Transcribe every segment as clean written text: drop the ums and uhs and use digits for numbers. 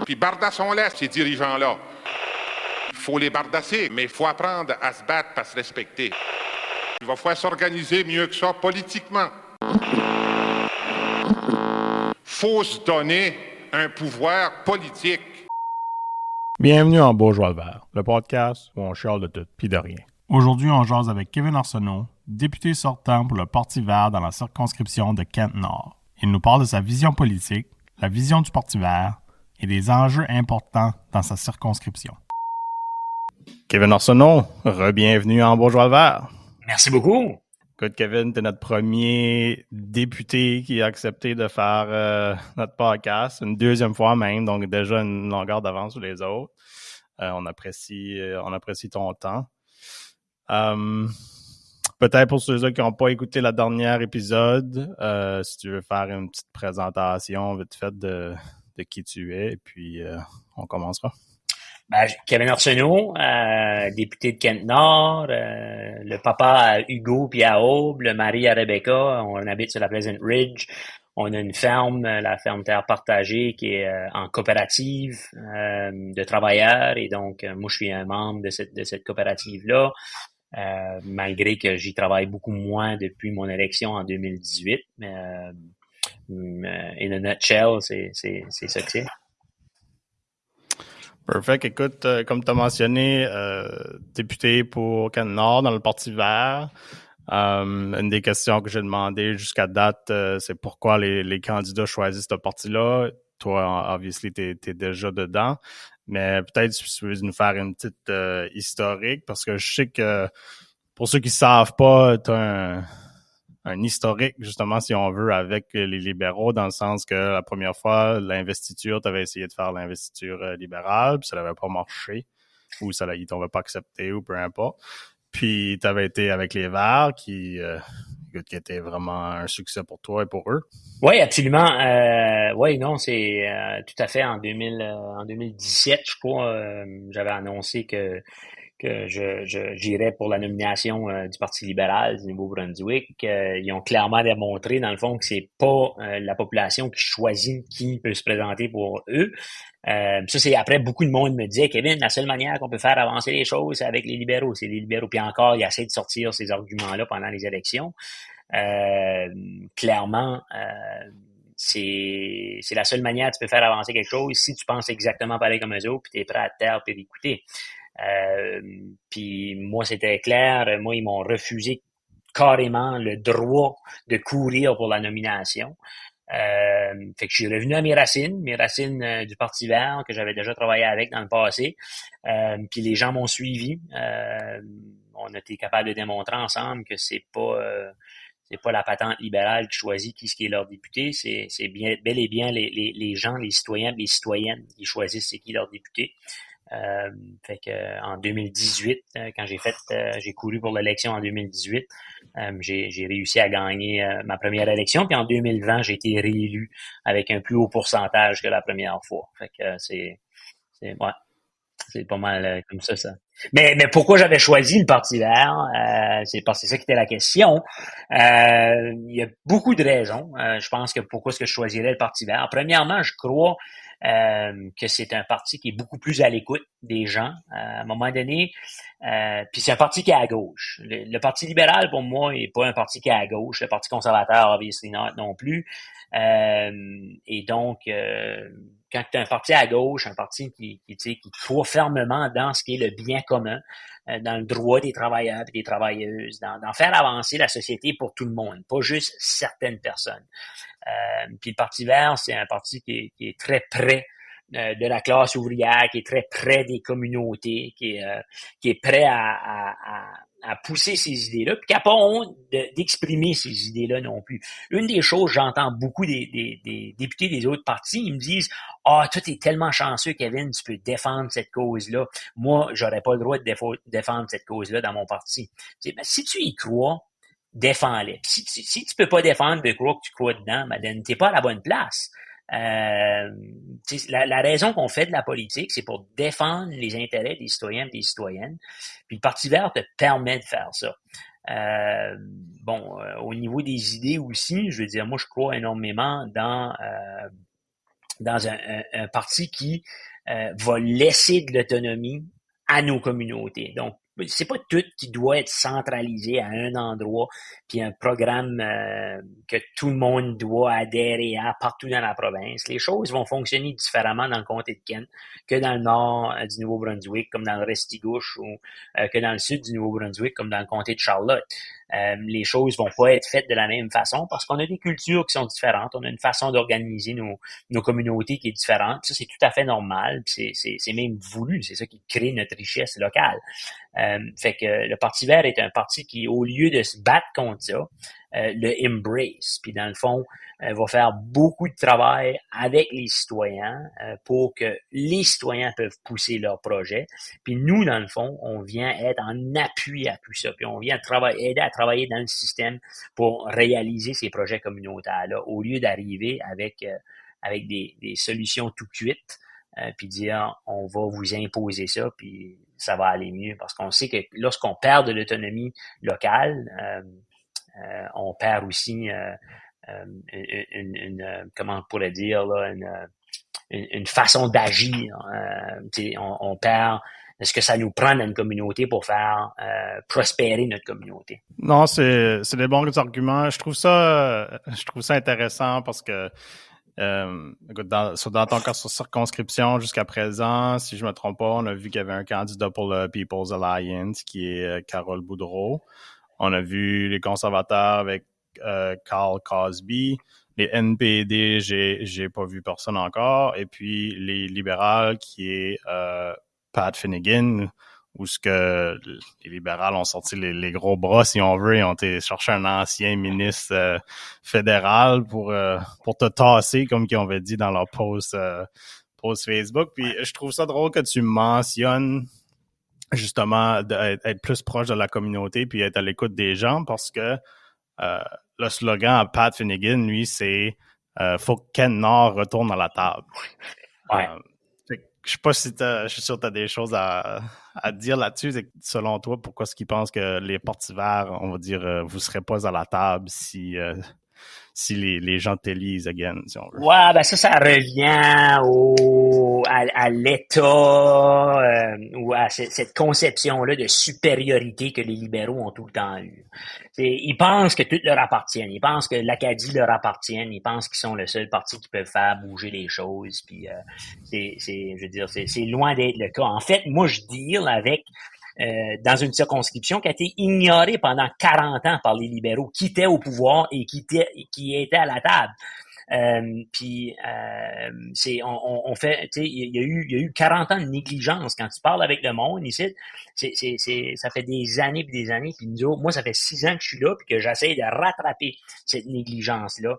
Puis bardassons-les, ces dirigeants-là. Il faut les bardasser, mais il faut apprendre à se battre, à se respecter. Il va falloir s'organiser mieux que ça politiquement. Faut se donner un pouvoir politique. Bienvenue en Bourgeois le Vert, le podcast où on chiale de tout pis de rien. Aujourd'hui, on jase avec Kevin Arsenault, député sortant pour le Parti vert dans la circonscription de Kent-Nord. Il nous parle de sa vision politique, la vision du Parti vert et des enjeux importants dans sa circonscription. Kevin Arsenault, re-bienvenue en Bourgeois le Vert. Merci beaucoup. Écoute, Kevin, t'es notre premier député qui a accepté de faire notre podcast, une deuxième fois même, donc déjà une longueur d'avance sur les autres. On apprécie ton temps. Peut-être pour ceux qui n'ont pas écouté le dernier épisode, si tu veux faire une petite présentation vite fait de qui tu es, et puis on commencera. Kevin Arsenault, député de Kent-Nord, le papa à Hugo puis à Aube, le mari à Rebecca. On habite sur la Pleasant Ridge. On a une ferme, la ferme Terre Partagée, qui est en coopérative de travailleurs. Et donc, moi, je suis un membre de cette coopérative-là, malgré que j'y travaille beaucoup moins depuis mon élection en 2018. Mais in a nutshell, c'est ça que c'est. Perfect. Écoute, comme tu as mentionné, député pour Kent-Nord dans le Parti vert, une des questions que j'ai demandé jusqu'à date, c'est pourquoi les candidats choisissent ce parti-là. Toi, obviously, t'es déjà dedans, mais peut-être si tu veux nous faire une petite historique, parce que je sais que pour ceux qui savent pas, t'as un historique, justement, si on veut, avec les libéraux, dans le sens que la première fois, l'investiture, tu avais essayé de faire l'investiture libérale, puis ça n'avait pas marché, ou ils t'avaient pas accepté, ou peu importe. Puis tu avais été avec les Verts, qui était vraiment un succès pour toi et pour eux. Oui, absolument. Oui, non, c'est tout à fait en 2017, je crois, j'avais annoncé que j'irais pour la nomination du Parti libéral du Nouveau-Brunswick. Ils ont clairement démontré, dans le fond, que c'est pas la population qui choisit qui peut se présenter pour eux. Ça, c'est après, beaucoup de monde me disait, Kevin, la seule manière qu'on peut faire avancer les choses, c'est avec les libéraux. C'est les libéraux. Puis encore, ils essaient de sortir ces arguments-là pendant les élections. Clairement, c'est la seule manière que tu peux faire avancer quelque chose si tu penses exactement pareil comme eux autres, puis tu es prêt à te taire et d'écouter. Puis moi, c'était clair. Moi, ils m'ont refusé carrément le droit de courir pour la nomination. Fait que je suis revenu à mes racines du Parti vert que j'avais déjà travaillé avec dans le passé. Puis les gens m'ont suivi. On a été capable de démontrer ensemble que c'est pas la patente libérale qui choisit qui est leur député, c'est bien bel et bien les gens, les citoyens, les citoyennes qui choisissent c'est qui leur député. Fait que en 2018, quand j'ai couru pour l'élection en 2018, j'ai réussi à gagner ma première élection, puis en 2020, j'ai été réélu avec un plus haut pourcentage que la première fois. Fait que c'est pas mal comme ça. Mais pourquoi j'avais choisi le Parti vert? C'est parce que c'est ça qui était la question. Il y a beaucoup de raisons. Je pense que pourquoi est-ce que je choisirais le Parti vert? Premièrement, je crois que c'est un parti qui est beaucoup plus à l'écoute des gens. À un moment donné, puis c'est un parti qui est à gauche. Le Parti libéral, pour moi, n'est pas un parti qui est à gauche. Le Parti conservateur, obviously not non plus. Et donc, quand tu as un parti à gauche, un parti qui croit fermement dans ce qui est le bien commun, dans le droit des travailleurs et des travailleuses, dans faire avancer la société pour tout le monde, pas juste certaines personnes. Puis le Parti vert, c'est un parti qui est très près de la classe ouvrière, qui est très près des communautés, qui est prêt à pousser ces idées-là, puis qui n'a pas honte d'exprimer ces idées-là non plus. Une des choses, j'entends beaucoup des députés des autres partis, ils me disent « Ah, toi, t'es tellement chanceux, Kevin, tu peux défendre cette cause-là. Moi, j'aurais pas le droit de défendre cette cause-là dans mon parti. » Ben, si tu y crois, défends-les. Si tu peux pas défendre de quoi que tu crois dedans, ben, t'es pas à la bonne place. La raison qu'on fait de la politique, c'est pour défendre les intérêts des citoyens et des citoyennes. Puis le Parti vert te permet de faire ça. Au niveau des idées aussi, je veux dire, moi je crois énormément dans un parti qui va laisser de l'autonomie à nos communautés. Donc, c'est pas tout qui doit être centralisé à un endroit, puis un programme que tout le monde doit adhérer à partout dans la province. Les choses vont fonctionner différemment dans le comté de Kent que dans le nord du Nouveau-Brunswick, comme dans le Restigouche, ou que dans le sud du Nouveau-Brunswick, comme dans le comté de Charlotte. Les choses vont pas être faites de la même façon parce qu'on a des cultures qui sont différentes, on a une façon d'organiser nos communautés qui est différente. Ça, c'est tout à fait normal, puis c'est même voulu, c'est ça qui crée notre richesse locale. Fait que le Parti vert est un parti qui, au lieu de se battre contre ça, le embrace, puis dans le fond, va faire beaucoup de travail avec les citoyens pour que les citoyens peuvent pousser leurs projets. Puis nous, dans le fond, on vient être en appui à tout ça, puis on vient aider à travailler dans le système pour réaliser ces projets communautaires-là, au lieu d'arriver avec des solutions tout cuites, puis dire on va vous imposer ça, puis ça va aller mieux, parce qu'on sait que lorsqu'on perd de l'autonomie locale, on perd aussi comment on pourrait dire là, une façon d'agir. On perd ce que ça nous prend dans une communauté pour faire prospérer notre communauté. Non, c'est des bons arguments. Je trouve ça intéressant parce que écoute, dans ton cas sur circonscription jusqu'à présent, si je me trompe pas, on a vu qu'il y avait un candidat pour le People's Alliance qui est Carole Boudreau. On a vu les conservateurs avec Carl Cosby. Les NPD, j'ai pas vu personne encore. Et puis les libérales qui est Pat Finnegan, où ce que les libérales ont sorti les gros bras, si on veut, ils ont été chercher un ancien ministre fédéral pour te tasser, comme qu'ils avaient dit dans leur post Facebook. Puis je trouve ça drôle que tu mentionnes justement d'être plus proche de la communauté puis être à l'écoute des gens, parce que le slogan à Pat Finnegan, lui, c'est faut que Ken Nord retourne à la table. Ouais. Je sais pas si je suis sûr que tu as des choses à dire là-dessus. Selon toi, pourquoi est-ce qu'ils pensent que les partis verts, on va dire, vous serez pas à la table si les gens t'élisent again, si on veut? Ouais, ben ça revient à l'État ou à cette conception-là de supériorité que les libéraux ont tout le temps eu. Ils pensent que tout leur appartient. Ils pensent que l'Acadie leur appartient. Ils pensent qu'ils sont le seul parti qui peut faire bouger les choses. Puis c'est loin d'être le cas. En fait, moi, je deal avec dans une circonscription qui a été ignorée pendant 40 ans par les libéraux, qui étaient au pouvoir et qui étaient à la table. On fait, tu sais, il y a eu 40 ans de négligence. Quand tu parles avec le monde ici, ça fait des années puis des années, puis moi ça fait 6 ans que je suis là puis que j'essaie de rattraper cette négligence là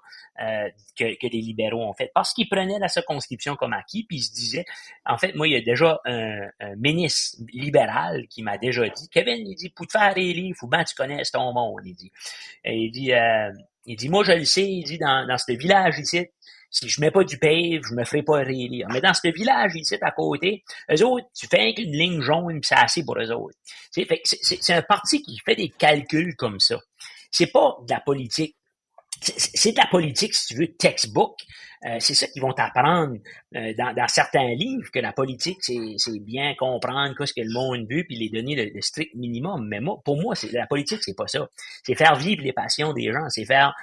que les libéraux ont fait, parce qu'ils prenaient la circonscription comme acquis, puis ils se disaient, en fait, moi il y a déjà un ministre libéral qui m'a déjà dit, Kevin, il dit, pour te faire élire, faut bien tu connaisses ton monde, il dit. Et il dit, moi, je le sais, il dit, dans ce village ici, si je mets pas du pave, je me ferai pas réélire. Mais dans ce village ici, à côté, eux autres, tu fais qu'une ligne jaune, puis c'est assez pour eux autres. C'est un parti qui fait des calculs comme ça. C'est pas de la politique. C'est de la politique, si tu veux, textbook. C'est ça qu'ils vont t'apprendre dans certains livres, que la politique, c'est bien comprendre ce que le monde veut puis les donner le strict minimum. Mais pour moi, la politique, c'est pas ça. C'est faire vivre les passions des gens. C'est faire,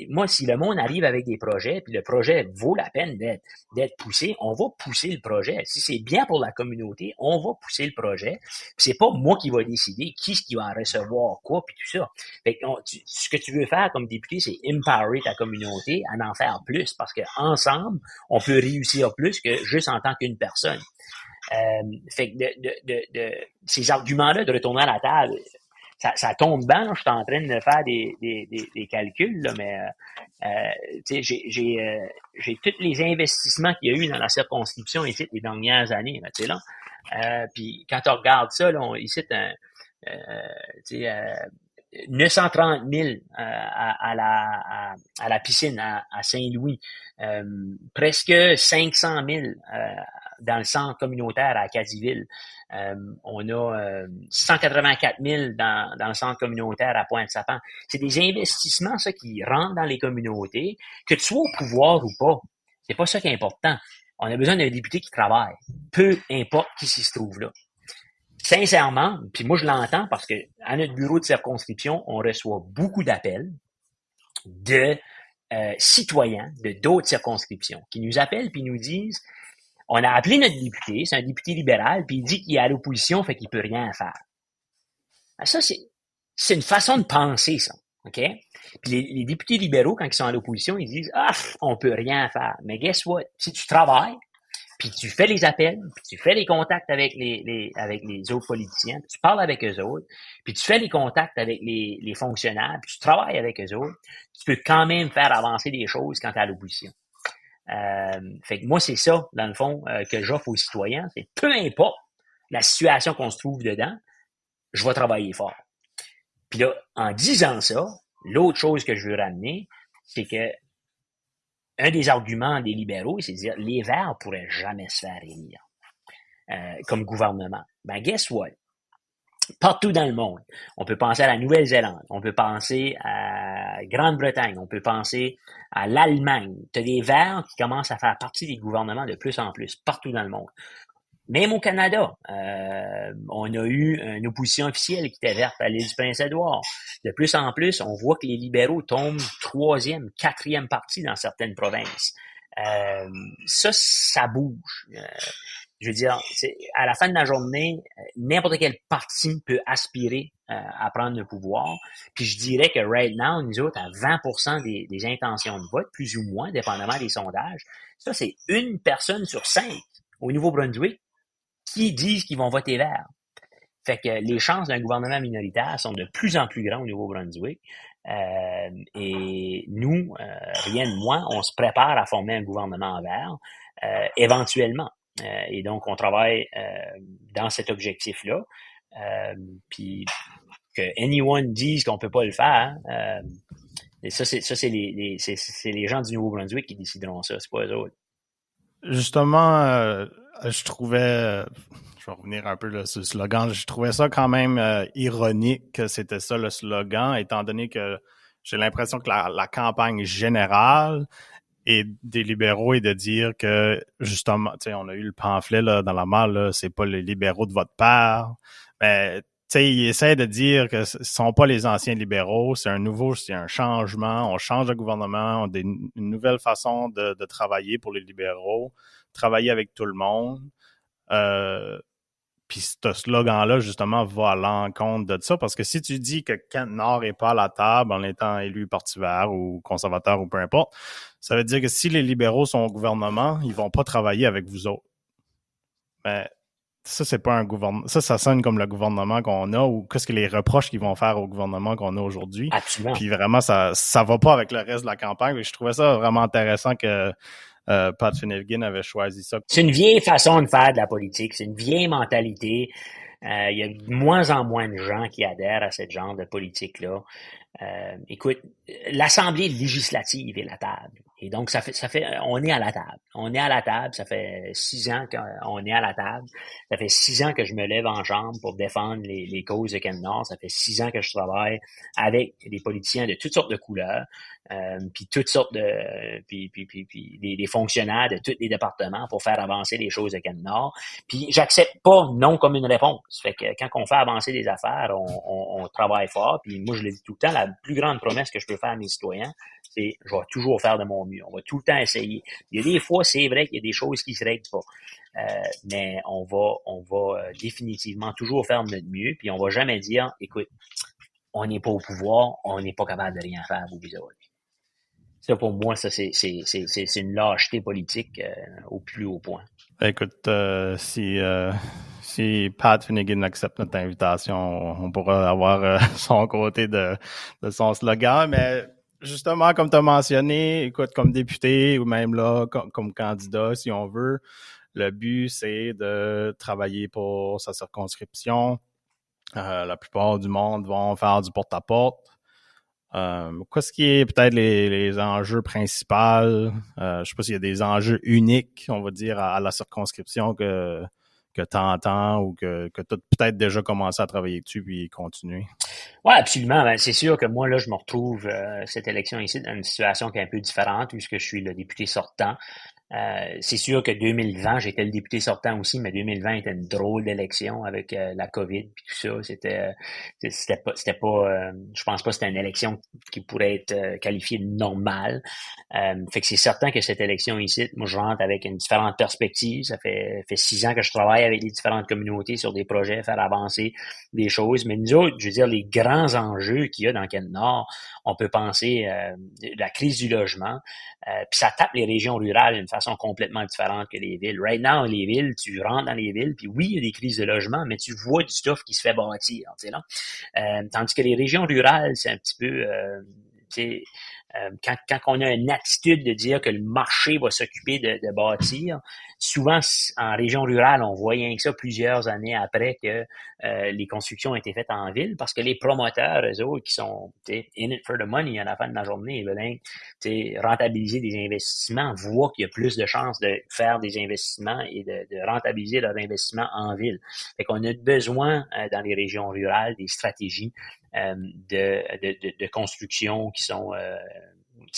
moi, si le monde arrive avec des projets puis le projet vaut la peine d'être poussé, on va pousser le projet. Si c'est bien pour la communauté, on va pousser le projet. Puis c'est pas moi qui va décider qui va recevoir quoi puis tout ça. Fait que ce que tu veux faire comme député, c'est empowerer ta communauté à en faire plus, parce que ensemble, on peut réussir plus que juste en tant qu'une personne. Fait que ces arguments-là de retourner à la table, ça tombe bien. Là, je suis en train de faire des calculs, là, mais j'ai tous les investissements qu'il y a eu dans la circonscription ici les dernières années. Puis quand on regarde ça, là, ici, 930 000 à la piscine à Saint-Louis, presque 500 000 dans le centre communautaire à Acadieville. On a 184 000 dans le centre communautaire à Pointe-Sapin. C'est des investissements, ça, qui rentrent dans les communautés, que tu sois au pouvoir ou pas. C'est pas ça qui est important. On a besoin d'un député qui travaille, peu importe qui s'y se trouve là. Sincèrement, puis moi je l'entends parce que à notre bureau de circonscription, on reçoit beaucoup d'appels de citoyens de d'autres circonscriptions qui nous appellent puis nous disent on a appelé notre député, c'est un député libéral, puis il dit qu'il est à l'opposition, fait qu'il peut rien faire. Ça, c'est une façon de penser, ça. OK? Puis les députés libéraux, quand ils sont à l'opposition, ils disent on peut rien faire. Mais guess what? Si tu travailles, puis tu fais les appels, puis tu fais les contacts avec les autres politiciens, puis tu parles avec eux autres, puis tu fais les contacts avec les fonctionnaires, puis tu travailles avec eux autres, tu peux quand même faire avancer des choses quand tu es à l'opposition. Fait que moi, c'est ça, dans le fond, que j'offre aux citoyens. C'est peu importe la situation qu'on se trouve dedans, je vais travailler fort. Puis là, en disant ça, l'autre chose que je veux ramener, c'est que un des arguments des libéraux, c'est de dire les Verts pourraient jamais se faire élire comme gouvernement. Ben, guess what? Partout dans le monde, on peut penser à la Nouvelle-Zélande, on peut penser à Grande-Bretagne, on peut penser à l'Allemagne. Tu as des Verts qui commencent à faire partie des gouvernements de plus en plus, partout dans le monde. Même au Canada, on a eu une opposition officielle qui était verte à l'île du Prince-Édouard. De plus en plus, on voit que les libéraux tombent 3e, 4e parti dans certaines provinces. Ça bouge. Je veux dire, à la fin de la journée, n'importe quel parti peut aspirer à prendre le pouvoir. Puis je dirais que right now, nous autres, à 20% des intentions de vote, plus ou moins, dépendamment des sondages, ça, c'est une personne sur 5 au Nouveau-Brunswick qui disent qu'ils vont voter vert. Fait que les chances d'un gouvernement minoritaire sont de plus en plus grandes au Nouveau-Brunswick. Et nous, rien de moins, on se prépare à former un gouvernement vert éventuellement. Et donc, on travaille dans cet objectif-là. Puis que anyone dise qu'on peut pas le faire, et ça c'est les gens du Nouveau-Brunswick qui décideront ça, c'est pas eux autres. Justement, je trouvais, je vais revenir un peu là, sur le slogan, je trouvais ça quand même ironique que c'était ça le slogan, étant donné que j'ai l'impression que la campagne générale et des libéraux est de dire que, justement, tu sais, on a eu le pamphlet là, dans la malle, là, c'est pas les libéraux de votre part, mais tu sais, ils essaient de dire que ce sont pas les anciens libéraux, c'est un changement, on change de gouvernement, on a une nouvelle façon de travailler pour les libéraux, travailler avec tout le monde. Puis ce slogan-là, justement, va à l'encontre de ça, parce que si tu dis que Kent Nord est pas à la table en étant élu Parti vert ou conservateur ou peu importe, ça veut dire que si les libéraux sont au gouvernement, ils vont pas travailler avec vous autres. Mais ça, c'est pas un gouvernement. Ça sonne comme le gouvernement qu'on a ou qu'est-ce que les reproches qu'ils vont faire au gouvernement qu'on a aujourd'hui. Absolument. Puis vraiment, ça va pas avec le reste de la campagne. Je trouvais ça vraiment intéressant que Pat Finnegan avait choisi ça. C'est une vieille façon de faire de la politique. C'est une vieille mentalité. Il y a de moins en moins de gens qui adhèrent à ce genre de politique-là. Écoute, l'Assemblée législative est la table. Et donc, on est à la table. On est à la table. Ça fait 6 ans qu'on est à la table. Ça fait 6 ans que je me lève en chambre pour défendre les causes de Kent Nord. Ça fait 6 ans que je travaille avec des politiciens de toutes sortes de couleurs, puis toutes sortes de, puis des fonctionnaires de tous les départements pour faire avancer les choses de Kent Nord. Puis j'accepte pas non comme une réponse. Fait que quand on fait avancer des affaires, on travaille fort. Puis moi, je le dis tout le temps, la plus grande promesse que je peux faire à mes citoyens, c'est je vais toujours faire de mon mieux. On va tout le temps essayer. Il y a des fois, c'est vrai qu'il y a des choses qui se règlent pas. Mais on va définitivement toujours faire de notre mieux. Puis on va jamais dire, écoute, on n'est pas au pouvoir, on n'est pas capable de rien faire, vous autres. Ça, pour moi, ça, c'est une lâcheté politique au plus haut point. Écoute, si Pat Finnegan accepte notre invitation, on pourra avoir son côté de son slogan, mais justement, comme tu as mentionné, écoute, comme député ou même là, comme candidat, si on veut, le but, c'est de travailler pour sa circonscription, La plupart du monde vont faire du porte-à-porte. Qu'est-ce qui est peut-être les enjeux principaux? Je sais pas s'il y a des enjeux uniques, on va dire, à la circonscription que tu entends ou que tu as peut-être déjà commencé à travailler dessus puis continuer. Oui, absolument. Ben, c'est sûr que moi, là, je me retrouve cette élection ici dans une situation qui est un peu différente, puisque je suis le député sortant. C'est sûr que 2020, j'étais le député sortant aussi, mais 2020 était une drôle d'élection avec la COVID et tout ça. C'était pas je pense pas que c'était une élection qui pourrait être qualifiée de normale. Fait que c'est certain que cette élection ici, moi je rentre avec une différente perspective. Ça fait 6 ans que je travaille avec les différentes communautés sur des projets, faire avancer des choses. Mais nous autres, je veux dire, les grands enjeux qu'il y a dans Kent Nord, on peut penser la crise du logement, puis ça tape les régions rurales d'une façon complètement différente que les villes. Right now, les villes, tu rentres dans les villes, puis oui, il y a des crises de logement, mais tu vois du stuff qui se fait bâtir, tu sais, là. Tandis que les régions rurales, c'est un petit peu, tu sais, quand on a une attitude de dire que le marché va s'occuper de bâtir, souvent en région rurale, on voit rien que ça plusieurs années après que les constructions ont été faites en ville, parce que les promoteurs, eux autres, qui sont in it for the money à la fin de la journée, ils veulent rentabiliser des investissements, voient qu'il y a plus de chances de faire des investissements et de rentabiliser leur investissement en ville. Fait qu'on a besoin dans les régions rurales des stratégies de construction qui sont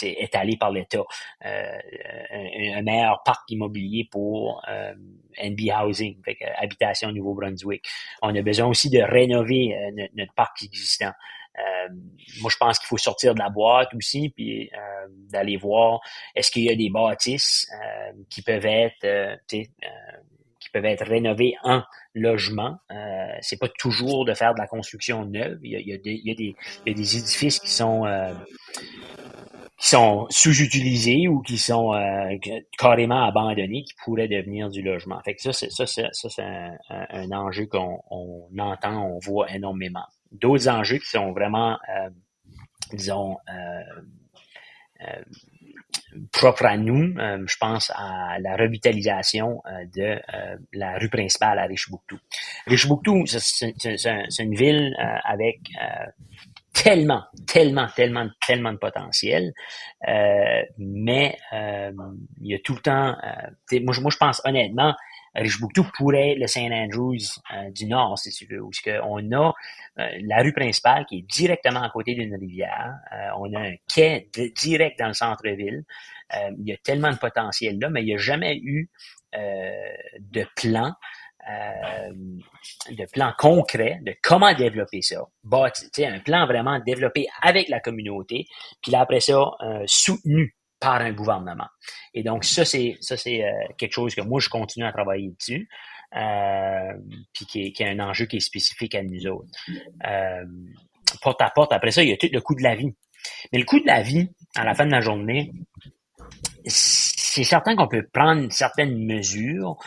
étalées par l'État. Un meilleur parc immobilier pour NB Housing, fait que, habitation Nouveau-Brunswick. On a besoin aussi de rénover notre parc existant. Moi, je pense qu'il faut sortir de la boîte aussi, puis d'aller voir est-ce qu'il y a des bâtisses qui peuvent être rénovées en logement. C'est pas toujours de faire de la construction neuve. Il y a des édifices qui sont sous-utilisés ou qui sont carrément abandonnés, qui pourraient devenir du logement. Fait que ça c'est un enjeu qu'on entend, on voit énormément. D'autres enjeux qui sont vraiment, disons, propre à nous, je pense à la revitalisation de la rue principale à Richbouctou. Richbouctou, c'est une ville avec tellement de potentiel, mais il y a tout le temps, moi je pense honnêtement, Richbouctou pourrait être le St. Andrews du Nord, si tu veux, où on a la rue principale qui est directement à côté d'une rivière, on a un quai direct dans le centre-ville, il y a tellement de potentiel là, mais il n'y a jamais eu de plan concret de comment développer ça. Un plan vraiment développé avec la communauté, puis là après ça, soutenu par un gouvernement. Et donc ça c'est quelque chose que moi je continue à travailler dessus, puis qui est un enjeu qui est spécifique à nous autres. Porte à porte, après ça, il y a tout le coût de la vie. Mais le coût de la vie, à la fin de la journée, c'est certain qu'on peut prendre certaines mesures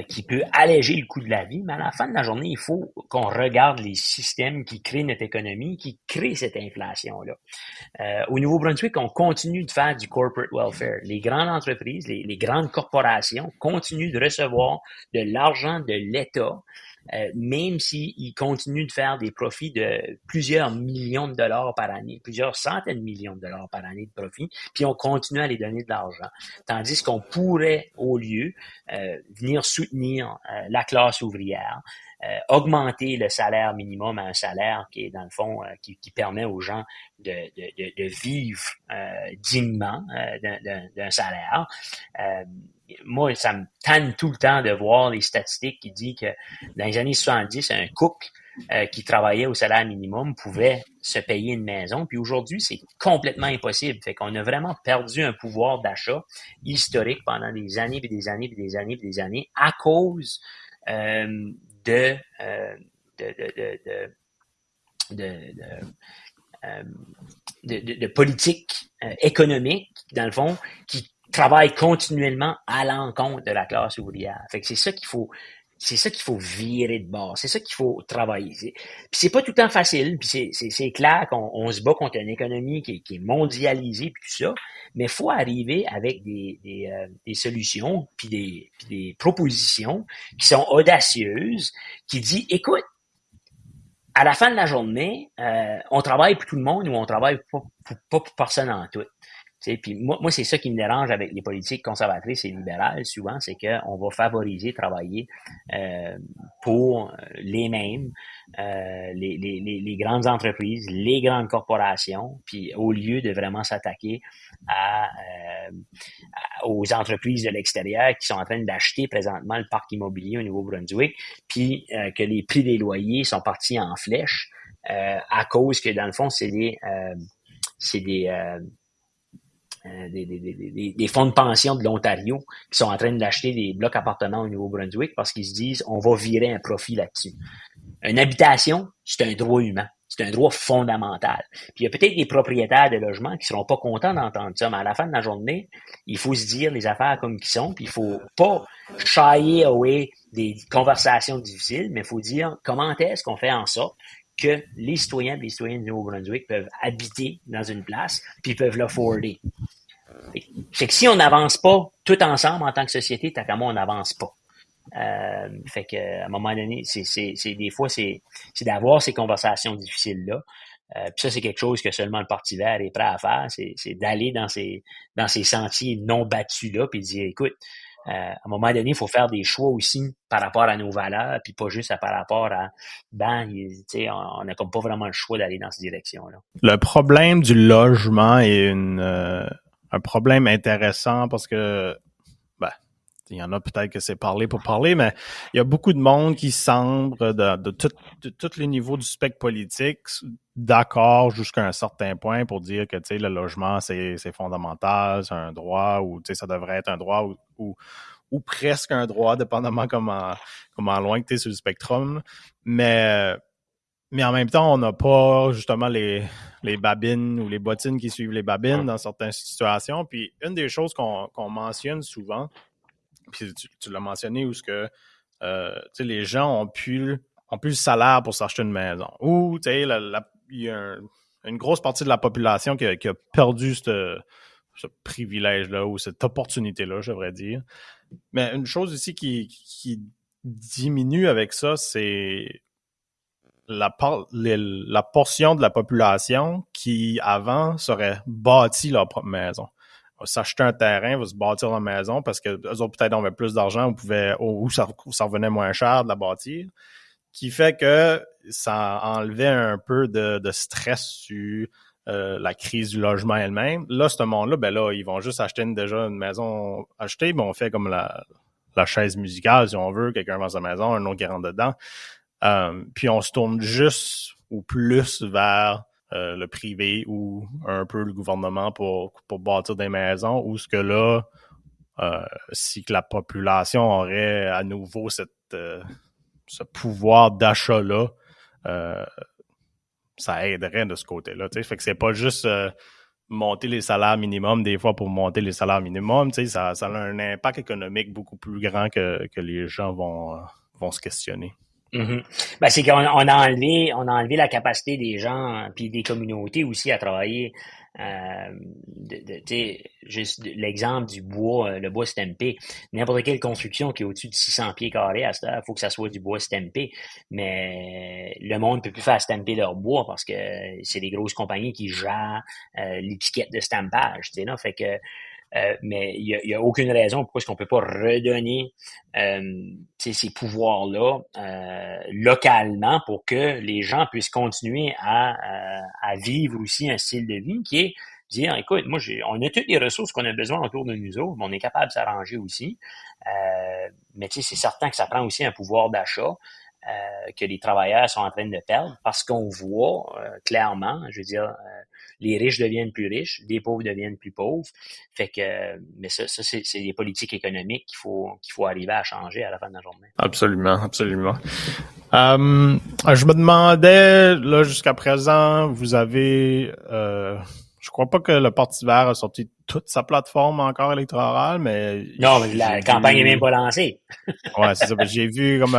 qui peut alléger le coût de la vie, mais à la fin de la journée, il faut qu'on regarde les systèmes qui créent notre économie, qui créent cette inflation-là. Au Nouveau-Brunswick, on continue de faire du corporate welfare. Les grandes entreprises, les grandes corporations continuent de recevoir de l'argent de l'État, même s'ils continuent de faire des profits de plusieurs millions de dollars par année, plusieurs centaines de millions de dollars par année de profits, puis on continue à les donner de l'argent. Tandis qu'on pourrait, au lieu, venir soutenir la classe ouvrière, augmenter le salaire minimum à un salaire qui est, dans le fond, qui permet aux gens de vivre dignement d'un salaire. Moi, ça me tanne tout le temps de voir les statistiques qui disent que dans les années 70, un cook qui travaillait au salaire minimum pouvait se payer une maison. Puis aujourd'hui, c'est complètement impossible. Fait qu'on a vraiment perdu un pouvoir d'achat historique pendant des années, puis des années, puis des années, puis des années à cause de politiques économiques, dans le fond, qui travaillent continuellement à l'encontre de la classe ouvrière. Fait que c'est ça qu'il faut virer de bord. C'est ça qu'il faut travailler. Puis c'est pas tout le temps facile. Puis c'est clair qu'on se bat contre une économie qui est mondialisée puis tout ça. Mais faut arriver avec des solutions puis des propositions qui sont audacieuses, qui dit, écoute, à la fin de la journée, on travaille pour tout le monde ou on travaille pas pour personne en tout. Tu sais, puis moi, c'est ça qui me dérange avec les politiques conservatrices et libérales, souvent, c'est qu'on va favoriser travailler pour les mêmes, les grandes entreprises, les grandes corporations, puis au lieu de vraiment s'attaquer aux entreprises de l'extérieur qui sont en train d'acheter présentement le parc immobilier au Nouveau-Brunswick, puis que les prix des loyers sont partis en flèche à cause que, dans le fond, c'est des fonds de pension de l'Ontario qui sont en train d'acheter des blocs appartements au Nouveau-Brunswick parce qu'ils se disent on va virer un profit là-dessus. Une habitation, c'est un droit humain. C'est un droit fondamental. Puis il y a peut-être des propriétaires de logements qui seront pas contents d'entendre ça, mais à la fin de la journée, il faut se dire les affaires comme qu'ils sont, puis il faut pas shy away des conversations difficiles, mais il faut dire comment est-ce qu'on fait en sorte que les citoyens et les citoyennes du Nouveau-Brunswick peuvent habiter dans une place, puis peuvent l'afforder. C'est que si on n'avance pas tout ensemble en tant que société, tant qu'à moi, on n'avance pas. Fait que à un moment donné, des fois, c'est d'avoir ces conversations difficiles-là. Puis ça, c'est quelque chose que seulement le Parti vert est prêt à faire, c'est d'aller dans ces sentiers non battus-là, puis de dire, écoute, à un moment donné, il faut faire des choix aussi par rapport à nos valeurs, puis pas juste par rapport à, on n'a comme pas vraiment le choix d'aller dans cette direction-là. Le problème du logement est un problème intéressant parce que, il y en a peut-être que c'est parler pour parler, mais il y a beaucoup de monde qui semble de tous les niveaux du spectre politique d'accord jusqu'à un certain point pour dire que, tu sais, le logement, c'est fondamental, c'est un droit, ou, tu sais, ça devrait être un droit ou presque un droit, dépendamment comment loin que tu es sur le spectrum. Mais en même temps, on n'a pas justement les babines ou les bottines qui suivent les babines dans certaines situations. Puis une des choses qu'on mentionne souvent, puis tu l'as mentionné, où ce que les gens ont plus le salaire pour s'acheter une maison. Ou il y a une grosse partie de la population qui a perdu ce privilège-là ou cette opportunité-là, je devrais dire. Mais une chose ici qui diminue avec ça, c'est la portion de la population qui, avant, serait bâti leur propre maison. Va s'acheter un terrain, va se bâtir la maison parce que eux autres, peut-être, avaient plus d'argent ou ça revenait moins cher de la bâtir, qui fait que ça enlevait un peu de stress sur la crise du logement elle-même. Là, ce monde-là, là, ils vont juste acheter déjà une maison achetée, mais on fait comme la chaise musicale, si on veut, quelqu'un vend sa maison, un autre qui rentre dedans. Puis on se tourne juste ou plus vers le privé ou un peu le gouvernement pour bâtir des maisons, ou ce que là, si que la population aurait à nouveau ce pouvoir d'achat-là, ça aiderait de ce côté-là. T'sais. Fait que c'est pas juste monter les salaires minimums des fois pour monter les salaires minimums. Ça a un impact économique beaucoup plus grand que les gens vont se questionner. Mm-hmm. C'est qu'on a enlevé la capacité des gens puis des communautés aussi à travailler. Juste l'exemple du bois, le bois stempé. N'importe quelle construction qui est au-dessus de 600 pieds carrés à cette heure, il faut que ça soit du bois stempé. Mais le monde ne peut plus faire stamper leur bois parce que c'est des grosses compagnies qui gèrent l'étiquette de stampage. Là, fait que mais il y a aucune raison pourquoi est-ce qu'on peut pas redonner ces pouvoirs-là localement pour que les gens puissent continuer à vivre aussi un style de vie qui est dire, écoute, moi on a toutes les ressources qu'on a besoin autour de nous autres, mais on est capable de s'arranger aussi. Mais c'est certain que ça prend aussi un pouvoir d'achat que les travailleurs sont en train de perdre parce qu'on voit clairement, je veux dire, les riches deviennent plus riches, les pauvres deviennent plus pauvres. Fait que, mais ça c'est des politiques économiques qu'il faut arriver à changer à la fin de la journée. Absolument, absolument. Je me demandais, là, jusqu'à présent, vous avez, je crois pas que le Parti vert a sorti toute sa plateforme encore électorale, mais... Non, mais la campagne est même pas lancée. Ouais, c'est ça. J'ai vu comme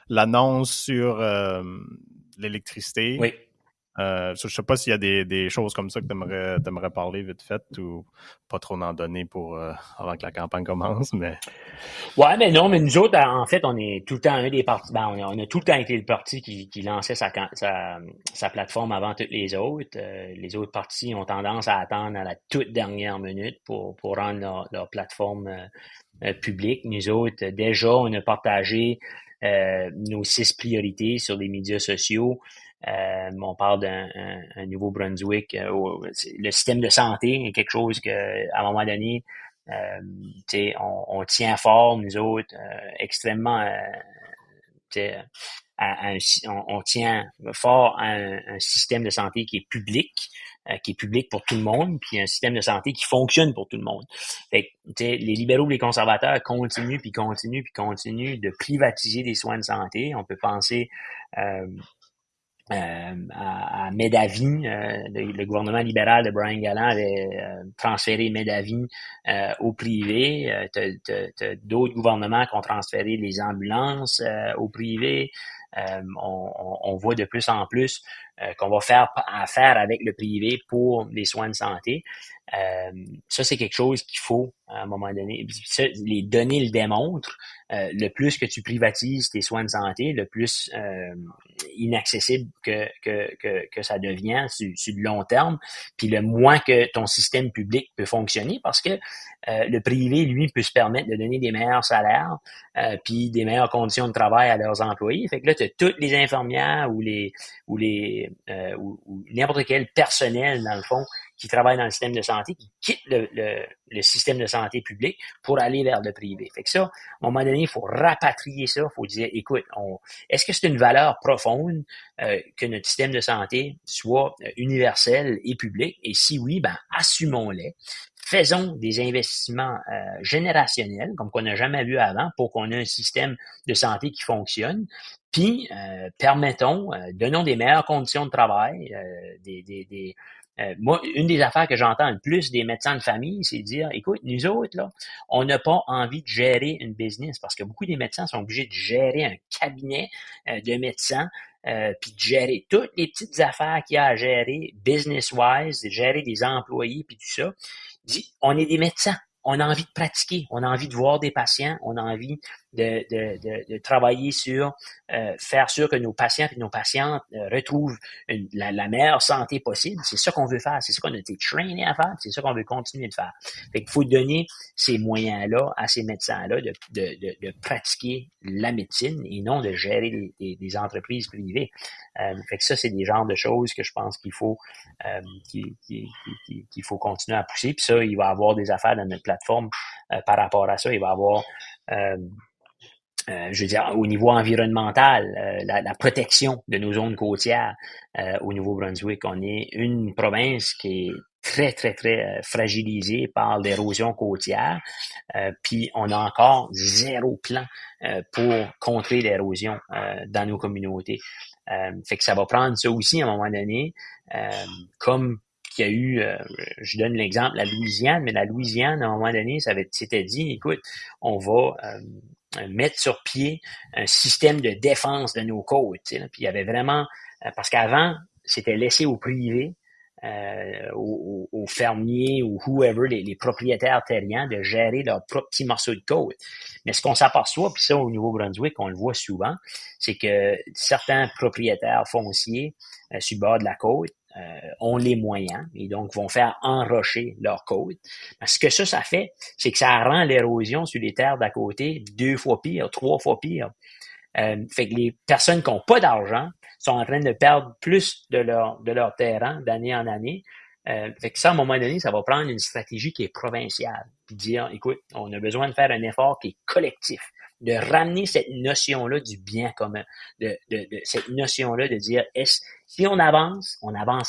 l'annonce sur l'électricité. Oui. Je sais pas s'il y a des choses comme ça que t'aimerais parler vite fait ou pas trop en donner pour avant que la campagne commence, mais... Ouais, mais non, mais nous autres, en fait, on est tout le temps un des partis. Ben, on a tout le temps été le parti qui lançait sa plateforme avant toutes les autres. Les autres partis ont tendance à attendre à la toute dernière minute pour rendre leur plateforme publique. Nous autres, déjà, on a partagé nos 6 priorités sur les médias sociaux. On parle d'un Nouveau-Brunswick. Le système de santé est quelque chose que, à un moment donné, on tient fort, nous autres, extrêmement, on tient fort à un système de santé qui est public pour tout le monde, puis un système de santé qui fonctionne pour tout le monde. Fait que, les libéraux et les conservateurs continuent de privatiser des soins de santé. On peut penser à Medavie, le gouvernement libéral de Brian Gallant avait transféré Medavie au privé. T'as d'autres gouvernements qui ont transféré les ambulances au privé. On voit de plus en plus qu'on va faire affaire avec le privé pour les soins de santé. Ça, c'est quelque chose qu'il faut, à un moment donné. Ça, les données le démontrent. Le plus que tu privatises tes soins de santé, le plus inaccessible que ça devient sur le long terme, puis le moins que ton système public peut fonctionner, parce que le privé, lui, peut se permettre de donner des meilleurs salaires, puis des meilleures conditions de travail à leurs employés. Fait que là, tu as toutes les infirmières ou n'importe quel personnel, dans le fond, qui travaille dans le système de santé, qui quitte le système de santé public pour aller vers le privé. Fait que ça, à un moment donné, il faut rapatrier ça. Il faut dire, écoute, est-ce que c'est une valeur profonde que notre système de santé soit universel et public? Et si oui, ben assumons-les. Faisons des investissements générationnels, comme qu'on n'a jamais vu avant, pour qu'on ait un système de santé qui fonctionne. Puis, donnons des meilleures conditions de travail, moi, une des affaires que j'entends le plus des médecins de famille, c'est de dire, écoute, nous autres, là, on n'a pas envie de gérer une business parce que beaucoup des médecins sont obligés de gérer un cabinet de médecins, puis de gérer toutes les petites affaires qu'il y a à gérer, business-wise, de gérer des employés, puis tout ça. On est des médecins. On a envie de pratiquer, on a envie de voir des patients, on a envie de travailler sur faire sûr que nos patients et nos patientes retrouvent la meilleure santé possible. C'est ça qu'on veut faire, c'est ça qu'on a été traîné à faire, c'est ça qu'on veut continuer de faire. Fait qu'il faut donner ces moyens-là à ces médecins-là de pratiquer la médecine et non de gérer des entreprises privées. Fait que ça, c'est des genres de choses que je pense qu'il faut qu'il faut continuer à pousser. Puis ça, il va y avoir des affaires dans notre plateforme par rapport à ça. Il va y avoir je veux dire, au niveau environnemental, la protection de nos zones côtières au Nouveau-Brunswick. On est une province qui est très, très, très fragilisée par l'érosion côtière. Puis on a encore zéro plan pour contrer l'érosion dans nos communautés. Fait que ça va prendre ça aussi à un moment donné, comme qu'il y a eu, je donne l'exemple, la Louisiane, mais la Louisiane, à un moment donné, c'était dit, écoute, on va mettre sur pied un système de défense de nos côtes. Puis il y avait vraiment, parce qu'avant, c'était laissé au privé, aux fermiers ou whoever, les propriétaires terriens, de gérer leur propre petit morceau de côte. Mais ce qu'on s'aperçoit, puis ça au Nouveau-Brunswick, on le voit souvent, c'est que certains propriétaires fonciers sur le bord de la côte ont les moyens et donc vont faire enrocher leur côte. Ce que ça fait, c'est que ça rend l'érosion sur les terres d'à côté 2 fois pire, 3 fois pire. Fait que les personnes qui n'ont pas d'argent sont en train de perdre plus de leur terrain d'année en année. Fait que ça, à un moment donné, ça va prendre une stratégie qui est provinciale. Puis dire, écoute, on a besoin de faire un effort qui est collectif, de ramener cette notion-là du bien commun, de cette notion-là de dire, si on avance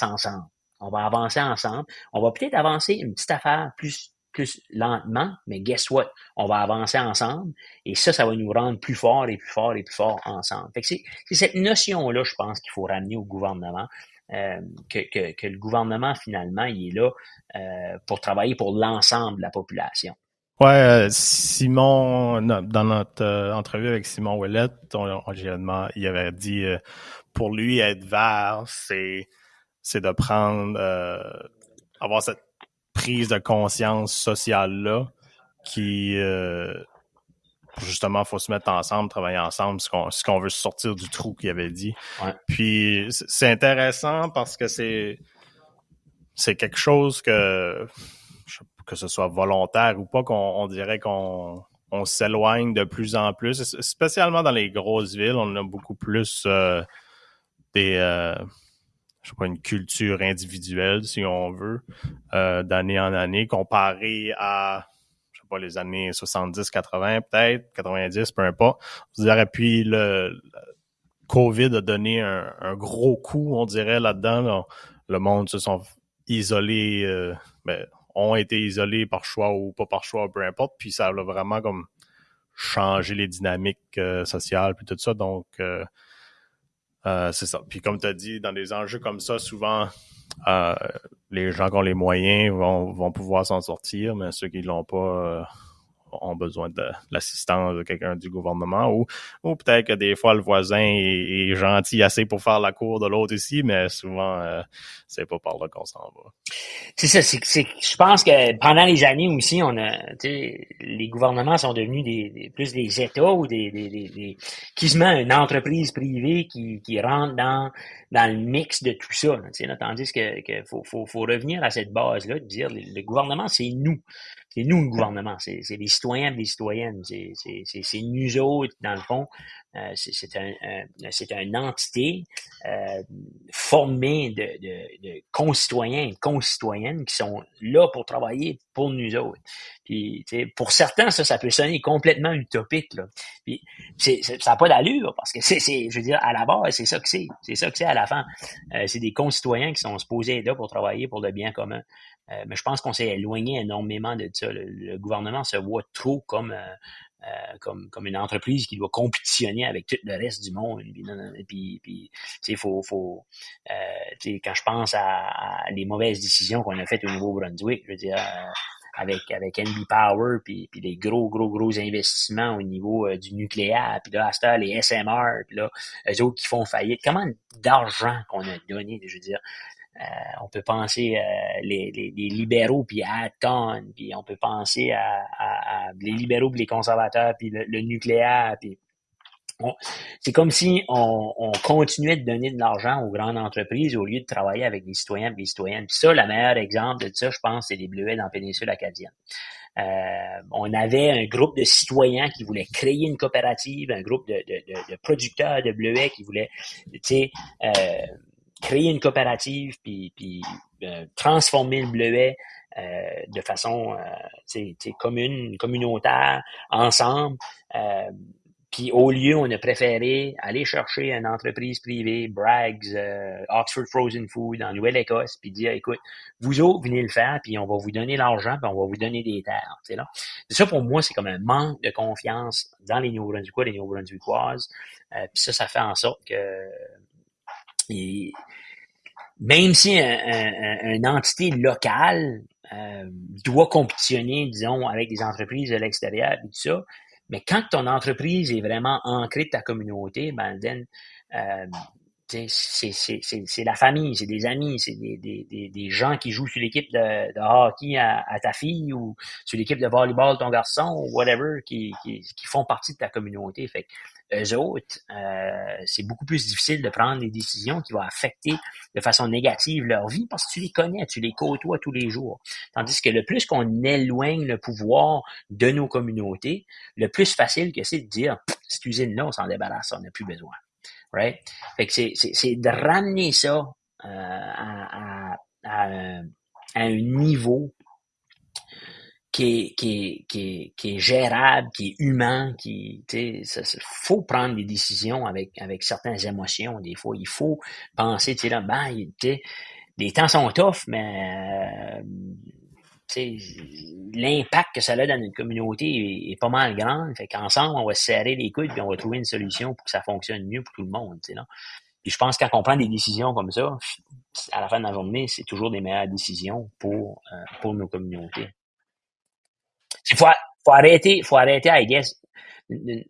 ensemble. On va avancer ensemble. On va peut-être avancer une petite affaire plus lentement, mais guess what? On va avancer ensemble et ça va nous rendre plus forts et plus forts et plus forts ensemble. Fait que c'est cette notion-là, je pense, qu'il faut ramener au gouvernement, que le gouvernement, finalement, il est là pour travailler pour l'ensemble de la population. Ouais, Simon, dans notre entrevue avec Simon Ouellette, il avait dit pour lui être vert, c'est c'est de prendre, avoir cette prise de conscience sociale-là qui, justement, faut se mettre ensemble, travailler ensemble si qu'on veut sortir du trou qu'il avait dit. Ouais. Puis c'est intéressant parce que c'est quelque chose que ce soit volontaire ou pas, qu'on dirait qu'on s'éloigne de plus en plus, spécialement dans les grosses villes. On a beaucoup plus une culture individuelle, si on veut, d'année en année, comparé à les années 70, 80 peut-être, 90, peu importe. Je dirais, puis le COVID a donné un gros coup, on dirait, là-dedans. Là. Le monde se sont isolés, ont été isolés par choix ou pas par choix, peu importe. Puis ça a vraiment comme changé les dynamiques sociales puis tout ça. Donc, c'est ça. Puis comme tu as dit, dans des enjeux comme ça, souvent, les gens qui ont les moyens vont pouvoir s'en sortir, mais ceux qui l'ont pas ont besoin de l'assistance de quelqu'un du gouvernement, ou peut-être que des fois le voisin est gentil assez pour faire la cour de l'autre ici, mais souvent c'est pas par là qu'on s'en va. C'est ça, je pense que pendant les années aussi, les gouvernements sont devenus plus des États ou quasiment une entreprise privée qui rentre dans le mix de tout ça. Là, tandis que faut revenir à cette base-là, de dire le gouvernement, c'est nous. C'est nous le gouvernement, c'est les citoyens et les citoyennes, c'est nous autres, dans le fond. C'est une entité formée de concitoyens et concitoyennes qui sont là pour travailler pour nous autres. Puis, pour certains, ça peut sonner complètement utopique, là. Puis, ça n'a pas d'allure parce que je veux dire, à la base, c'est ça que c'est. C'est ça que c'est à la fin. C'est des concitoyens qui sont supposés être là pour travailler pour le bien commun. Mais je pense qu'on s'est éloigné énormément de ça. Le gouvernement se voit trop comme une entreprise qui doit compétitionner avec tout le reste du monde. Puis quand je pense à les mauvaises décisions qu'on a faites au Nouveau-Brunswick, je veux dire, avec NB Power, puis les gros investissements au niveau du nucléaire, puis là, à ce temps, les SMR, puis là, eux autres qui font faillite. Comment d'argent qu'on a donné, je veux dire. On peut penser les libéraux puis à Aton, puis on peut penser à les libéraux puis les conservateurs puis le nucléaire, puis c'est comme si on continuait de donner de l'argent aux grandes entreprises au lieu de travailler avec des citoyens et des citoyennes. Puis ça, le meilleur exemple de ça, je pense, c'est les Bleuets dans la péninsule acadienne. On avait un groupe de citoyens qui voulaient créer une coopérative, un groupe de producteurs de bleuets qui voulaient, créer une coopérative puis transformer le bleuet de façon commune, communautaire, ensemble. Puis au lieu, on a préféré aller chercher une entreprise privée, Bragg's, Oxford Frozen Food en Nouvelle-Écosse, puis dire, écoute, vous autres, venez le faire, puis on va vous donner l'argent, puis on va vous donner des terres. Là. C'est ça, pour moi, c'est comme un manque de confiance dans les Nouveau-Brunswickois, les Nouveau-Brunswickoises. Puis ça fait en sorte que même si une entité locale doit compétitionner, disons, avec des entreprises de l'extérieur et tout ça, mais quand ton entreprise est vraiment ancrée de ta communauté, ben c'est la famille, c'est des amis, c'est des gens qui jouent sur l'équipe de hockey à ta fille ou sur l'équipe de volleyball ton garçon ou whatever qui font partie de ta communauté. Fait que eux autres, c'est beaucoup plus difficile de prendre des décisions qui vont affecter de façon négative leur vie parce que tu les connais, tu les côtoies tous les jours. Tandis que le plus qu'on éloigne le pouvoir de nos communautés, le plus facile que c'est de dire cette usine-là, on s'en débarrasse, on n'a plus besoin. Right? Fait que c'est de ramener ça à un niveau qui est gérable, qui est humain, faut prendre des décisions avec certaines émotions. Des fois, il faut penser, les temps sont tough, mais l'impact que ça a dans notre communauté est pas mal grand. Fait qu'ensemble, on va se serrer les coudes et on va trouver une solution pour que ça fonctionne mieux pour tout le monde. Là. Puis je pense que quand on prend des décisions comme ça, à la fin de la journée, c'est toujours des meilleures décisions pour nos communautés. Il faut arrêter, I guess,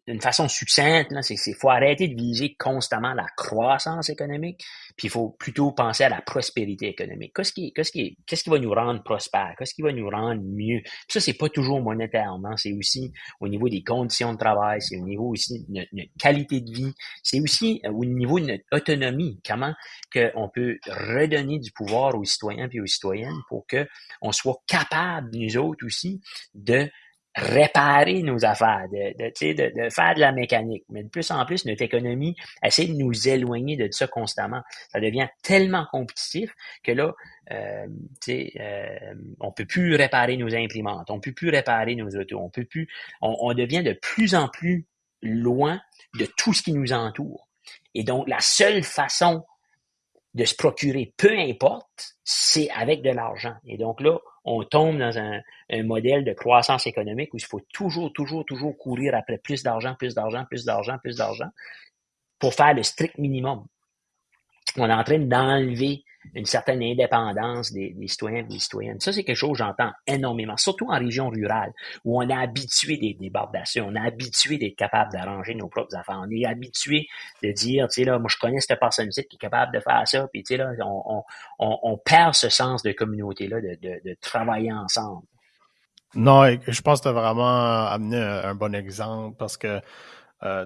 d'une façon succincte, là, c'est faut arrêter de viser constamment la croissance économique, puis il faut plutôt penser à la prospérité économique. Qu'est-ce qui va nous rendre prospères? Qu'est-ce qui va nous rendre mieux? Puis ça, c'est pas toujours monétairement, c'est aussi au niveau des conditions de travail, c'est au niveau aussi de notre qualité de vie, c'est aussi au niveau de notre autonomie, comment qu'on peut redonner du pouvoir aux citoyens puis aux citoyennes pour que on soit capable, nous autres aussi, de réparer nos affaires, de faire de la mécanique. Mais de plus en plus, notre économie essaie de nous éloigner de ça constamment. Ça devient tellement compétitif que là, on peut plus réparer nos imprimantes, on peut plus réparer nos autos, on devient de plus en plus loin de tout ce qui nous entoure. Et donc, la seule façon de se procurer, peu importe, c'est avec de l'argent. Et donc là, on tombe dans un modèle de croissance économique où il faut toujours courir après plus d'argent pour faire le strict minimum. On est en train d'enlever une certaine indépendance des citoyens et des citoyennes. Ça, c'est quelque chose que j'entends énormément, surtout en région rurale, où on est habitué des débardations, on est habitué d'être capable d'arranger nos propres affaires, on est habitué de dire, tu sais, là, moi, je connais cette personne-ci qui est capable de faire ça, puis tu sais, là, on perd ce sens de communauté-là, de travailler ensemble. Non, je pense que tu as vraiment amené un bon exemple parce que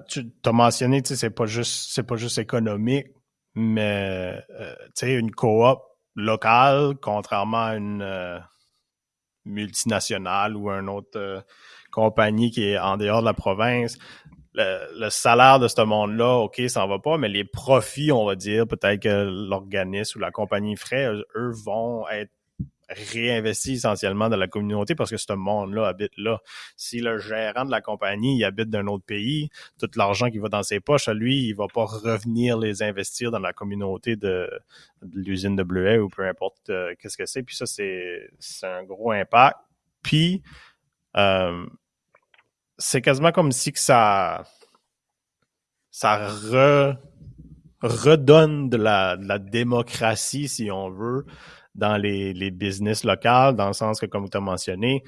tu as mentionné, tu sais, c'est pas juste économique, mais tu sais, une coop locale, contrairement à une multinationale ou une autre compagnie qui est en dehors de la province, le salaire de ce monde-là, OK, ça en va pas, mais les profits, on va dire, peut-être que l'organisme ou la compagnie ferait, eux vont être réinvesti essentiellement dans la communauté parce que ce monde-là habite là. Si le gérant de la compagnie il habite d'un autre pays, tout l'argent qui va dans ses poches, lui, il va pas revenir les investir dans la communauté de l'usine de Bleuet ou peu importe qu'est-ce que c'est. Puis ça, c'est un gros impact. Puis, c'est quasiment comme si que ça redonne de la démocratie, si on veut, dans les business locales, dans le sens que, comme tu as mentionné,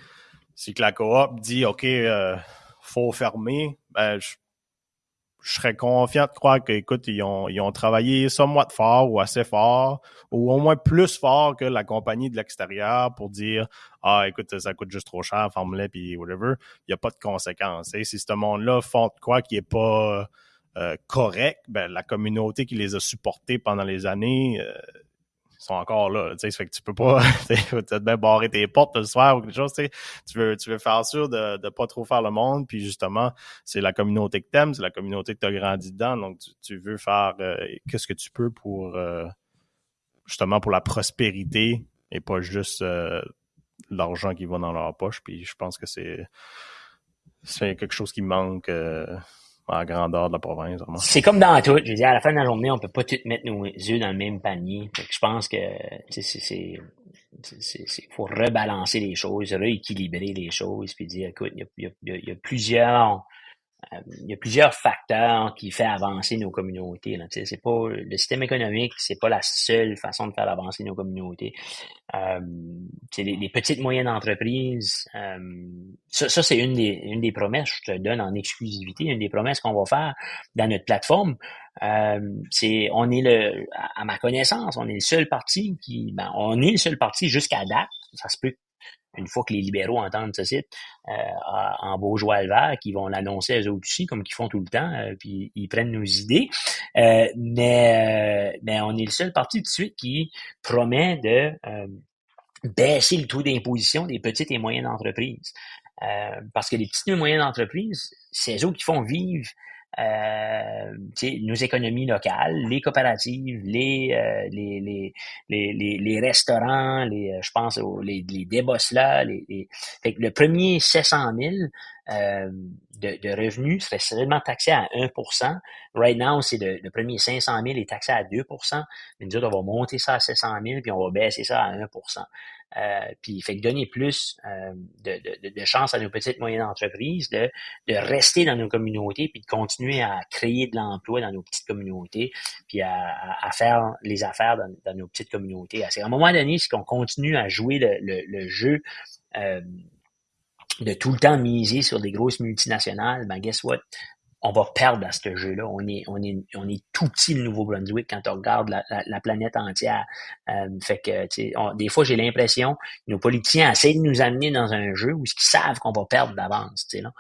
si que la coop dit « OK, faut fermer », ben, je serais confiant de croire qu'écoute, ils ont travaillé somewhat fort ou assez fort, ou au moins plus fort que la compagnie de l'extérieur pour dire « Ah, écoute, ça coûte juste trop cher, ferme-le, puis whatever ». Il n'y a pas de conséquences. Et si ce monde-là font de quoi qui n'est pas correct, ben, la communauté qui les a supportés pendant les années sont encore là. Ça fait que tu peux pas peut-être bien barrer tes portes le soir ou quelque chose. Tu veux faire sûr de pas trop faire le monde. Puis justement, c'est la communauté que t'aimes, c'est la communauté que tu as grandi dedans. Donc, tu veux faire qu'est-ce que tu peux pour justement pour la prospérité et pas juste l'argent qui va dans leur poche. Puis je pense que c'est quelque chose qui manque à la grandeur de la province, vraiment. C'est comme dans tout. Je veux dire, à la fin de la journée, on peut pas tout mettre nos œufs dans le même panier. Fait que je pense que faut rebalancer les choses, rééquilibrer les choses, puis dire, écoute, il y a plusieurs facteurs qui font avancer nos communautés. Là. C'est pas le système économique, c'est pas la seule façon de faire avancer nos communautés. Les petites moyennes entreprises, ça c'est une des promesses, je te donne en exclusivité, une des promesses qu'on va faire dans notre plateforme. À ma connaissance, on est le seul parti jusqu'à date. Ça se peut une fois que les libéraux entendent ce site en Beaujois-le-Vert, qui vont l'annoncer eux aussi, comme qu'ils font tout le temps, puis ils prennent nos idées. Mais on est le seul parti tout de suite qui promet de baisser le taux d'imposition des petites et moyennes entreprises. Parce que les petites et moyennes entreprises, c'est eux qui font vivre nos économies locales, les coopératives, les restaurants, je pense les débosselats, fait que le premier 700 000 de revenus serait seulement taxé à 1%. Right now, c'est le premier 500 000 est taxé à 2%. Mais nous autres, on va monter ça à 700 000 puis on va baisser ça à 1%. Puis fait que donner plus de chance à nos petites et moyennes entreprises de rester dans nos communautés puis de continuer à créer de l'emploi dans nos petites communautés puis à faire les affaires dans nos petites communautés. À un moment donné, c'est qu'on continue à jouer le jeu de tout le temps miser sur des grosses multinationales, ben guess what? On va perdre à ce jeu-là. On est tout petit, le Nouveau-Brunswick, quand on regarde la planète entière. Fait que, tu sais, des fois, j'ai l'impression que nos politiciens essaient de nous amener dans un jeu où ils savent qu'on va perdre d'avance, tu sais, là.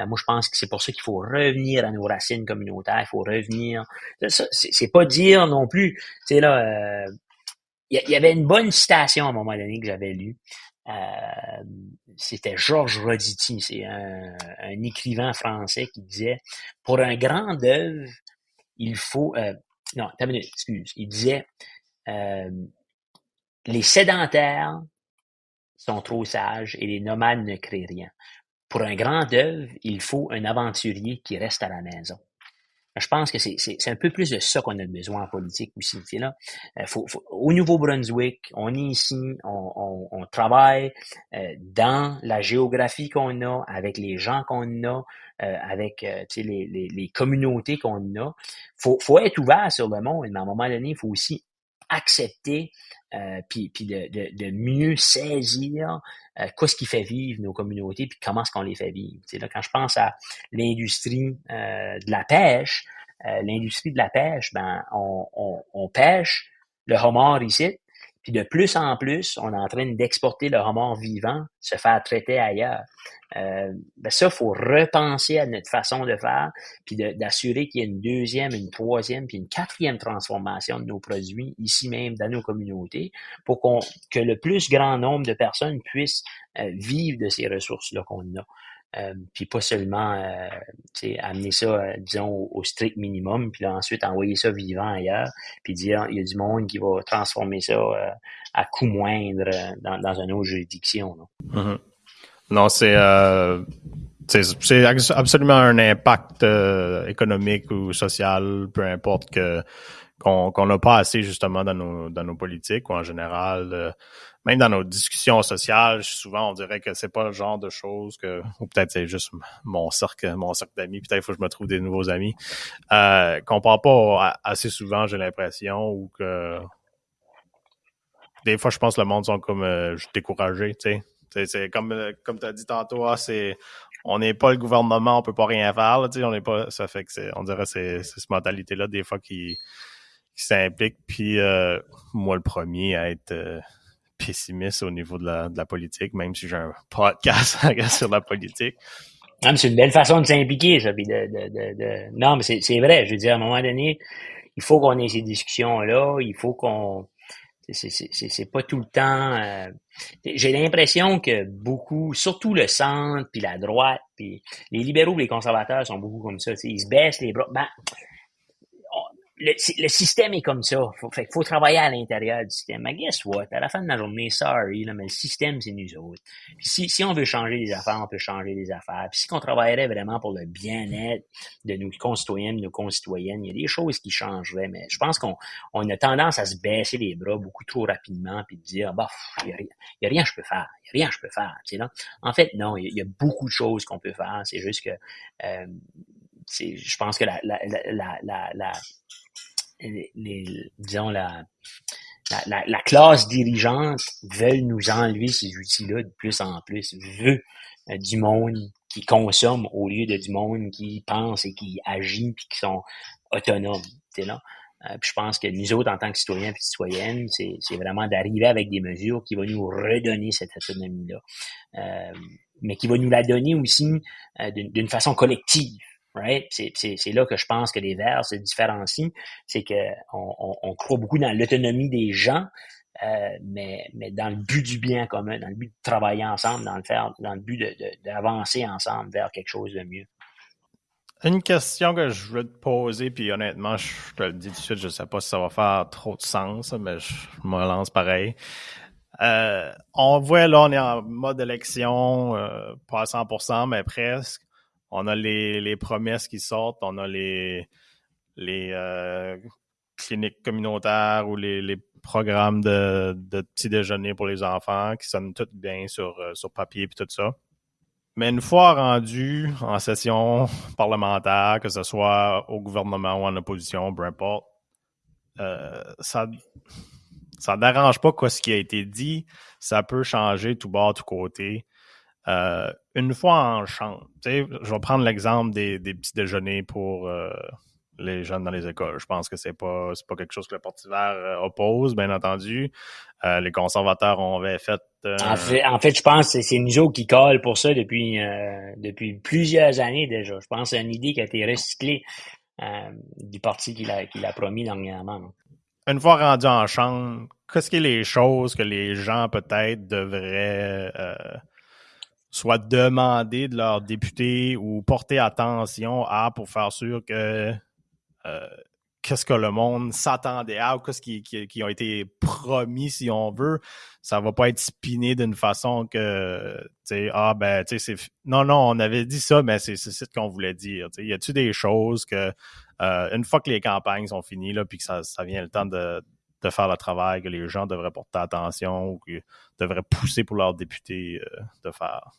Moi, je pense que c'est pour ça qu'il faut revenir à nos racines communautaires. Il faut revenir. Ça, c'est pas dire non plus, tu sais, là, il y avait une bonne citation à un moment donné que j'avais lue. C'était Georges Roditi, c'est un écrivain français qui disait « Pour un grand œuvre, il faut... non, t'as une minute, excuse. Il disait les sédentaires sont trop sages et les nomades ne créent rien. Pour un grand œuvre, il faut un aventurier qui reste à la maison. » Je pense que c'est un peu plus de ça qu'on a besoin en politique aussi. Là. Au Nouveau-Brunswick, on est ici, on travaille dans la géographie qu'on a, avec les gens qu'on a, avec les communautés qu'on a. Faut être ouvert sur le monde, mais à un moment donné, il faut aussi accepter puis de mieux saisir qu'est-ce qui fait vivre nos communautés puis comment est-ce qu'on les fait vivre. T'sais, là, quand je pense à l'industrie de la pêche, ben on pêche le homard ici, puis de plus en plus, on est en train d'exporter le homard vivant, se faire traiter ailleurs. Ben ça, faut repenser à notre façon de faire, puis d'assurer qu'il y ait une deuxième, une troisième, puis une quatrième transformation de nos produits ici même dans nos communautés, pour que le plus grand nombre de personnes puissent vivre de ces ressources-là qu'on a. Puis pas seulement amener ça, disons, au strict minimum, puis là ensuite envoyer ça vivant ailleurs, puis dire il y a du monde qui va transformer ça à coût moindre dans une autre juridiction. Là. Mm-hmm. Non, c'est absolument un impact économique ou social, peu importe qu'on n'a pas assez justement dans nos politiques ou en général, même dans nos discussions sociales, souvent on dirait que c'est pas le genre de choses ou peut-être c'est juste mon cercle d'amis, peut-être il faut que je me trouve des nouveaux amis, qu'on parle pas assez souvent, j'ai l'impression, ou que des fois je pense que le monde sont comme découragés, tu sais. C'est comme tu as dit tantôt, on n'est pas le gouvernement, on peut pas rien faire, là, on n'est pas, ça fait que on dirait c'est cette mentalité-là des fois qui s'implique, puis moi le premier à être pessimiste au niveau de la politique, même si j'ai un podcast sur la politique. Non, mais c'est une belle façon de s'impliquer, ça, puis Non, mais c'est vrai, je veux dire, à un moment donné, il faut qu'on ait ces discussions-là, il faut qu'on... C'est pas tout le temps... J'ai l'impression que beaucoup, surtout le centre, puis la droite, puis les libéraux et les conservateurs sont beaucoup comme ça. Ils se baissent les bras. Ben, le système est comme ça. Fait qu'il faut travailler à l'intérieur du système. Mais guess what? À la fin de la journée, sorry, là, mais le système, c'est nous autres. Puis si on veut changer les affaires, on peut changer les affaires. Puis si on travaillerait vraiment pour le bien-être de nos concitoyens, de nos concitoyennes, il y a des choses qui changeraient. Mais je pense qu'on a tendance à se baisser les bras beaucoup trop rapidement puis de dire, bah, il y a rien que je peux faire. Il y a rien que je peux faire. Tu sais, là. En fait, non, il y a beaucoup de choses qu'on peut faire. C'est juste que, je pense que disons la classe dirigeante veut nous enlever ces outils-là de plus en plus, veut du monde qui consomme au lieu de du monde qui pense et qui agit puis qui sont autonomes. T'sais, là. Puis je pense que nous autres, en tant que citoyens et citoyennes, c'est vraiment d'arriver avec des mesures qui vont nous redonner cette autonomie-là, mais qui va nous la donner aussi d'une façon collective. Right? C'est là que je pense que les Verts se différencient, c'est que on croit beaucoup dans l'autonomie des gens, mais dans le but du bien commun, dans le but de travailler ensemble, dans le but d'avancer ensemble vers quelque chose de mieux. Une question que je veux te poser, puis honnêtement, je te le dis tout de suite, je sais pas si ça va faire trop de sens, mais je me lance pareil. On voit là, on est en mode élection, pas à 100%, mais presque. On a les promesses qui sortent, on a les cliniques communautaires ou les programmes de petit déjeuner pour les enfants qui sonnent tout bien sur papier et tout ça. Mais une fois rendu en session parlementaire, que ce soit au gouvernement ou en opposition, peu importe, ça dérange pas quoi ce qui a été dit. Ça peut changer tout bord, tout côté. Une fois en chambre, tu sais, je vais prendre l'exemple des petits déjeuners pour les jeunes dans les écoles. Je pense que c'est pas quelque chose que le Parti vert oppose, bien entendu. Les conservateurs avaient fait... En fait, je pense que c'est nous autres qui collent pour ça depuis plusieurs années déjà. Je pense que c'est une idée qui a été recyclée du parti qui l'a promis dernièrement. Non? Une fois rendu en chambre, qu'est-ce qui est les choses que les gens peut-être devraient soit demander de leurs députés ou porter attention à pour faire sûr que qu'est-ce que le monde s'attendait à ou qu'est-ce qui ont été promis, si on veut, ça va pas être spiné d'une façon que, tu sais, c'est... Non, on avait dit ça, mais c'est ce qu'on voulait dire. T'sais. Y a-tu des choses que, une fois que les campagnes sont finies, là, puis que ça vient le temps de faire le travail, que les gens devraient porter attention ou qu'ils devraient pousser pour leurs députés de faire?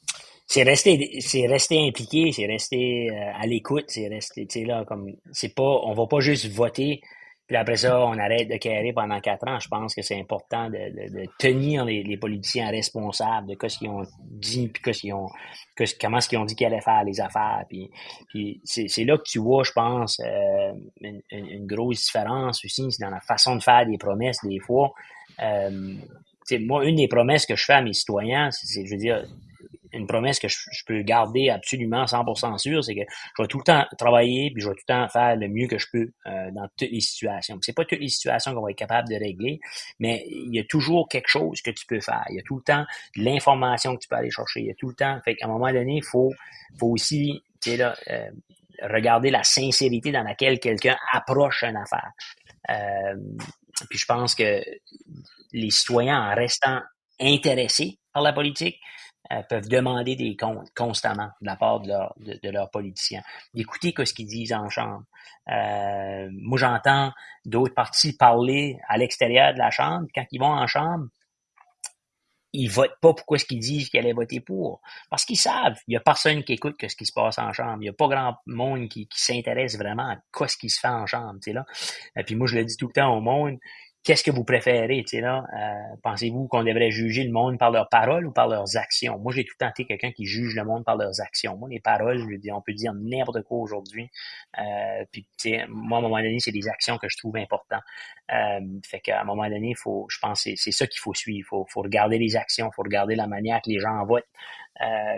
C'est rester impliqué, c'est rester à l'écoute, c'est rester, tu sais, là, comme, c'est pas, on va pas juste voter, puis après ça, on arrête de carrer pendant 4 ans. Je pense que c'est important de tenir les politiciens responsables de ce qu'ils ont dit, puis comment est-ce qu'ils ont dit qu'ils allaient faire les affaires, puis c'est là que tu vois, je pense, une grosse différence aussi, c'est dans la façon de faire des promesses, des fois. Moi, une des promesses que je fais à mes citoyens, je veux dire, une promesse que je peux garder absolument 100% sûr, c'est que je vais tout le temps travailler puis je vais tout le temps faire le mieux que je peux dans toutes les situations. C'est pas toutes les situations qu'on va être capable de régler, mais il y a toujours quelque chose que tu peux faire. Il y a tout le temps de l'information que tu peux aller chercher. Il y a tout le temps. Fait qu'à un moment donné, il faut aussi, tu sais là, regarder la sincérité dans laquelle quelqu'un approche une affaire. Puis je pense que les citoyens, en restant intéressés par la politique, peuvent demander des comptes constamment de la part de leurs politiciens. D'écouter ce qu'ils disent en chambre. Moi, j'entends d'autres partis parler à l'extérieur de la chambre. Quand ils vont en chambre, ils votent pas pour ce qu'ils disent qu'ils allaient voter pour. Parce qu'ils savent. Il y a personne qui écoute ce qui se passe en chambre. Il y a pas grand monde qui s'intéresse vraiment à ce qui se fait en chambre, tu sais là. Et puis moi, je le dis tout le temps au monde. Qu'est-ce que vous préférez, tu sais là? Pensez-vous qu'on devrait juger le monde par leurs paroles ou par leurs actions? Moi, j'ai tout le temps été quelqu'un qui juge le monde par leurs actions. Moi, les paroles, on peut dire n'importe quoi aujourd'hui. Puis, tu sais, moi, à un moment donné, c'est des actions que je trouve importantes. Fait qu'à un moment donné, je pense que c'est ça qu'il faut suivre. Faut regarder les actions, faut regarder la manière que les gens votent.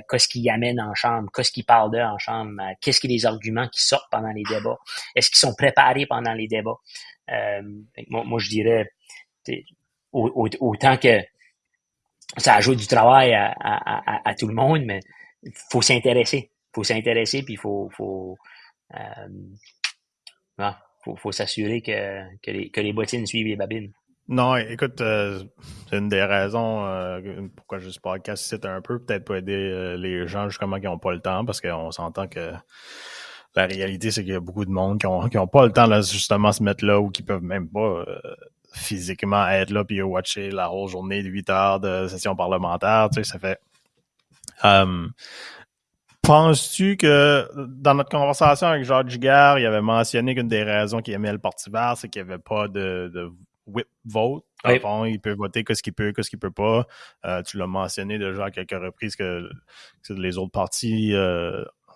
Qu'est-ce qu'ils amènent en chambre, qu'est-ce qu'ils parlent d'eux en chambre, qu'est-ce que les arguments qui sortent pendant les débats, est-ce qu'ils sont préparés pendant les débats. Moi, je dirais, autant que ça ajoute du travail à tout le monde, mais faut s'intéresser, puis faut s'assurer que les bottines suivent les babines. Non, écoute, c'est une des raisons pourquoi je suis podcast cite un peu, peut-être pour aider les gens justement qui n'ont pas le temps, parce qu'on s'entend que la réalité, c'est qu'il y a beaucoup de monde qui ont pas le temps là, justement se mettre là ou qui peuvent même pas physiquement être là puis watcher la whole journée de 8 heures de session parlementaire. Tu sais, ça fait... penses-tu que dans notre conversation avec Jacques Giguère, il avait mentionné qu'une des raisons qu'il aimait le Parti vert, c'est qu'il n'y avait pas de whip vote. Dans le fond, il peut voter qu'est-ce qu'il peut pas. Tu l'as mentionné déjà à quelques reprises que les autres partis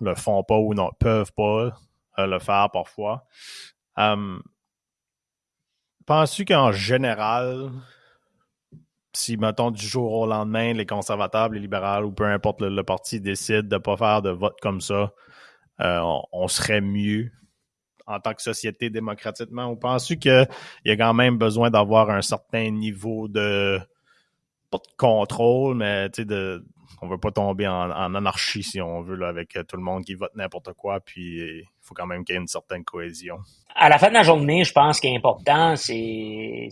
le font pas ou non peuvent pas le faire parfois. Penses-tu qu'en général, si, mettons, du jour au lendemain, les conservateurs, les libéraux ou peu importe le parti décide de pas faire de vote comme ça, on serait mieux en tant que société démocratiquement? Ou penses-tu qu'il y a quand même besoin d'avoir un certain niveau de, pas de contrôle, mais tu sais, on veut pas tomber en anarchie, si on veut, là, avec tout le monde qui vote n'importe quoi, puis il faut quand même qu'il y ait une certaine cohésion. À la fin de la journée, je pense qu'il est important, c'est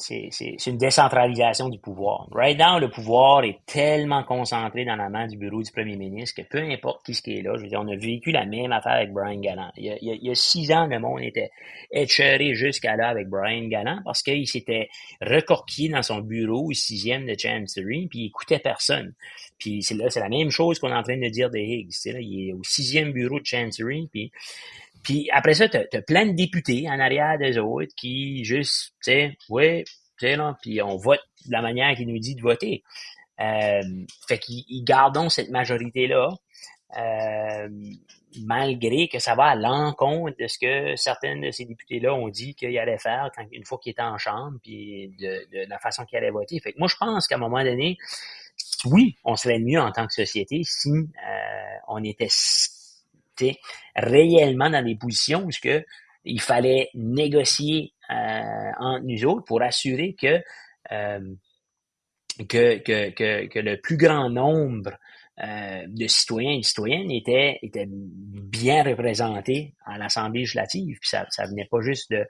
une décentralisation du pouvoir. Right now, le pouvoir est tellement concentré dans la main du bureau du premier ministre que peu importe qui est là, je veux dire, on a vécu la même affaire avec Brian Gallant. Il y a 6 ans, le monde était écheuré jusqu'à là avec Brian Gallant parce qu'il s'était recorquillé dans son bureau au 6e de Chancery, puis il écoutait personne. Puis c'est la même chose qu'on est en train de dire de Higgs. Là, il est au 6e bureau de Chancery, puis après ça, t'as plein de députés en arrière des autres qui juste, tu sais, là, puis on vote de la manière qu'il nous dit de voter. Fait qu'ils gardons cette majorité-là, malgré que ça va à l'encontre de ce que certains de ces députés-là ont dit qu'ils allaient faire une fois qu'ils étaient en chambre, puis de la façon qu'ils allaient voter. Fait que moi, je pense qu'à un moment donné, oui, on serait mieux en tant que société si on était réellement dans des positions où il fallait négocier entre nous autres pour assurer que le plus grand nombre de citoyens et de citoyennes étaient bien représentés à l'Assemblée législative. Puis ça venait pas juste de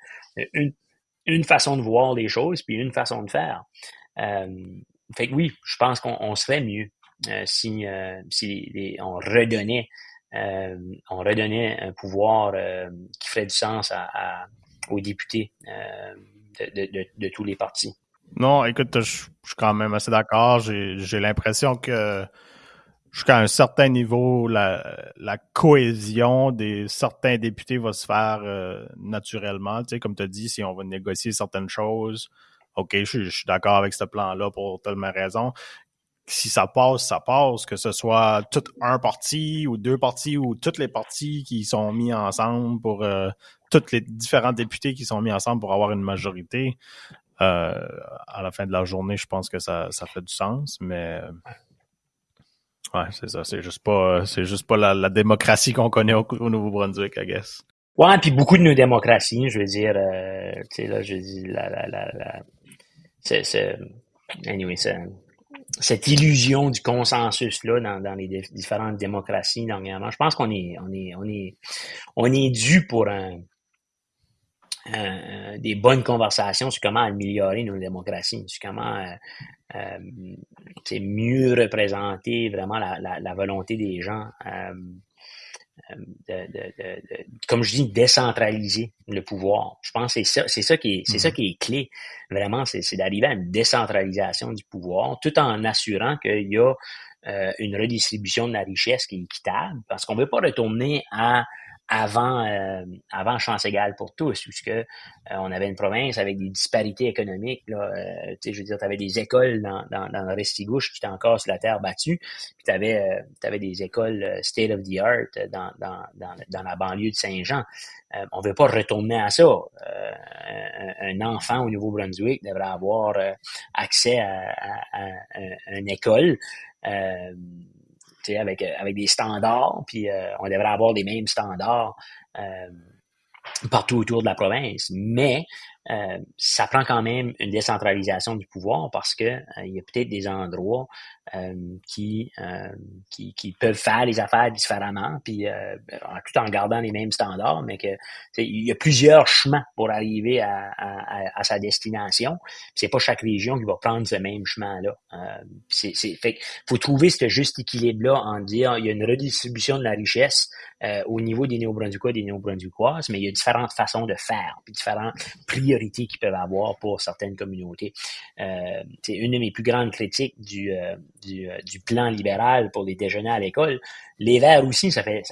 une façon de voir les choses, puis une façon de faire. Fait que oui, je pense qu'on serait mieux si on redonnait un pouvoir qui ferait du sens aux députés de tous les partis. Non, écoute, je suis quand même assez d'accord. J'ai l'impression que jusqu'à un certain niveau, la cohésion des certains députés va se faire naturellement. Tu sais, comme tu as dit, si on va négocier certaines choses, OK, je suis d'accord avec ce plan-là pour telle raison. Si ça passe, ça passe, que ce soit tout un parti ou deux partis ou tous les partis qui sont mis ensemble pour tous les différents députés qui sont mis ensemble pour avoir une majorité. À la fin de la journée, je pense que ça fait du sens, mais ouais, c'est ça. C'est juste pas la démocratie qu'on connaît au Nouveau-Brunswick, I guess. Ouais, puis beaucoup de nos démocraties, je veux dire, tu sais, là, je dis, anyway, cette illusion du consensus-là dans les différentes démocraties dernièrement, je pense qu'on est dû pour des bonnes conversations sur comment améliorer nos démocraties, sur comment mieux représenter vraiment la volonté des gens, comme je dis, décentraliser le pouvoir. Je pense que c'est ça qui est clé. Vraiment, c'est d'arriver à une décentralisation du pouvoir, tout en assurant qu'il y a une redistribution de la richesse qui est équitable, parce qu'on ne veut pas retourner avant chance égale pour tous, puisque on avait une province avec des disparités économiques. Là, je veux dire, tu avais des écoles dans le Restigouche qui étaient encore sur la terre battue, puis tu avais des écoles state of the art dans la banlieue de Saint-Jean. On ne veut pas retourner à ça. Un enfant au Nouveau-Brunswick devrait avoir accès à une école. Avec des standards, puis on devrait avoir les mêmes standards partout autour de la province. Mais ça prend quand même une décentralisation du pouvoir parce que il y a peut-être des endroits qui peuvent faire les affaires différemment, puis tout en gardant les mêmes standards, mais que il y a plusieurs chemins pour arriver à sa destination. C'est pas chaque région qui va prendre ce même chemin-là. Fait faut trouver ce juste équilibre-là en dire il y a une redistribution de la richesse au niveau des Néo-Brunswickois et des Néo-Brunswickoises, mais il y a différentes façons de faire, puis différentes priorités qu'ils peuvent avoir pour certaines communautés. C'est une de mes plus grandes critiques du plan libéral pour les déjeuners à l'école. Les Verts aussi, ça fait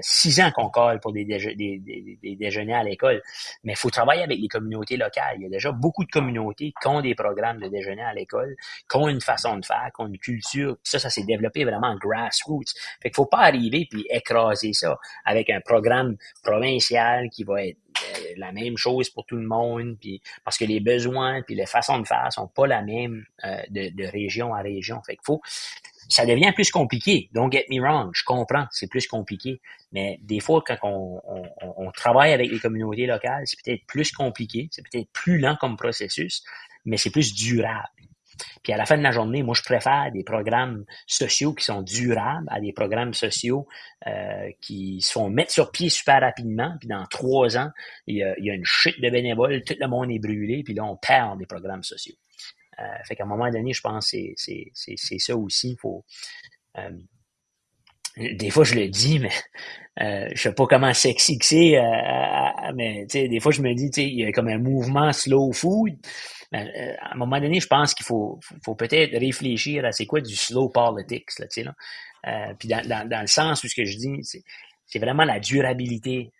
6 ans qu'on colle pour des déjeuners à l'école. Mais il faut travailler avec les communautés locales. Il y a déjà beaucoup de communautés qui ont des programmes de déjeuner à l'école, qui ont une façon de faire, qui ont une culture. Ça s'est développé vraiment grassroots. Fait qu'il faut pas arriver puis écraser ça avec un programme provincial qui va être la même chose pour tout le monde, puis parce que les besoins puis les façons de faire sont pas la même de région à région. Fait qu'il ça devient plus compliqué. Don't get me wrong, je comprends, c'est plus compliqué. Mais des fois, quand on travaille avec les communautés locales, c'est peut-être plus compliqué, c'est peut-être plus lent comme processus, mais c'est plus durable. Puis à la fin de la journée, moi, je préfère des programmes sociaux qui sont durables à des programmes sociaux qui se font mettre sur pied super rapidement. Puis dans 3 ans, il y a une chute de bénévoles, tout le monde est brûlé, puis là, on perd des programmes sociaux. Fait qu'à un moment donné, je pense que c'est ça aussi. Faut, des fois, je le dis, mais je sais pas comment sexy que c'est, mais tu sais, des fois, je me dis, tu sais, il y a comme un mouvement slow food. À un moment donné, je pense qu'il faut peut-être réfléchir à c'est quoi du slow politics, là, tu sais, là. Puis dans le sens où ce que je dis, c'est vraiment la durabilité,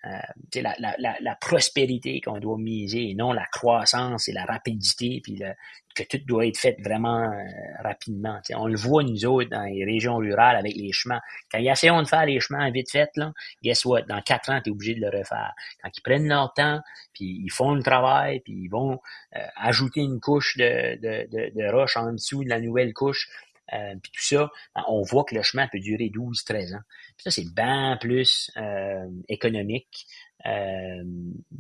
la prospérité qu'on doit miser et non la croissance et la rapidité, puis que tout doit être fait vraiment rapidement. T'sais, on le voit, nous autres, dans les régions rurales avec les chemins. Quand ils essaient de faire les chemins vite fait, là, guess what? Dans 4 ans, tu es obligé de le refaire. Quand ils prennent leur temps, puis ils font le travail, puis ils vont ajouter une couche de roche en dessous de la nouvelle couche, puis tout ça, on voit que le chemin peut durer 12-13 ans. Puis ça, c'est bien plus économique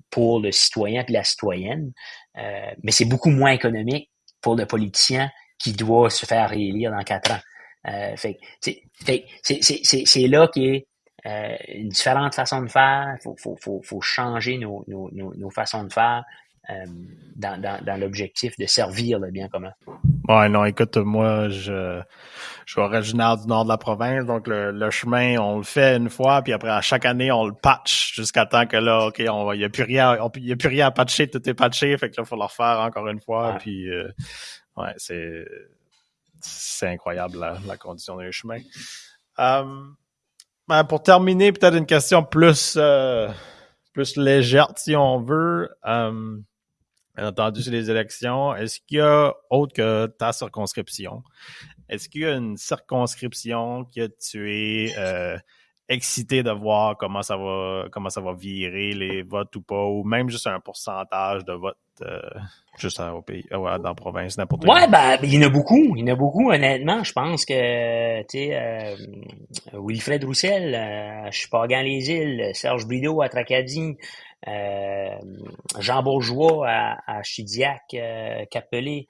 pour le citoyen puis la citoyenne, mais c'est beaucoup moins économique pour le politicien qui doit se faire réélire dans 4 ans. C'est là qu'il y a une différente façon de faire. Faut changer nos façons de faire dans l'objectif de servir le bien commun. Ouais, non, écoute, moi, je suis originaire du nord de la province, donc le chemin, on le fait une fois, puis après, à chaque année, on le patch jusqu'à temps que là, OK, il y a plus rien à patcher, tout est patché, fait que là, il faut le refaire encore une fois, puis ouais, c'est incroyable la condition des chemins. Ben, pour terminer, peut-être une question plus légère, si on veut. Bien entendu, c'est les élections. Est-ce qu'il y a, autre que ta circonscription, est-ce qu'il y a une circonscription que tu es excité de voir comment ça va virer les votes ou pas, ou même juste un pourcentage de votes juste au pays, dans la province, n'importe où? Ouais, ben, il y en a beaucoup, honnêtement. Je pense que, tu sais, Wilfred Roussel, à Chupagan-les-Îles, Serge Brideau à Tracadie, Jean Bourgeois à Chidiac, Capelé,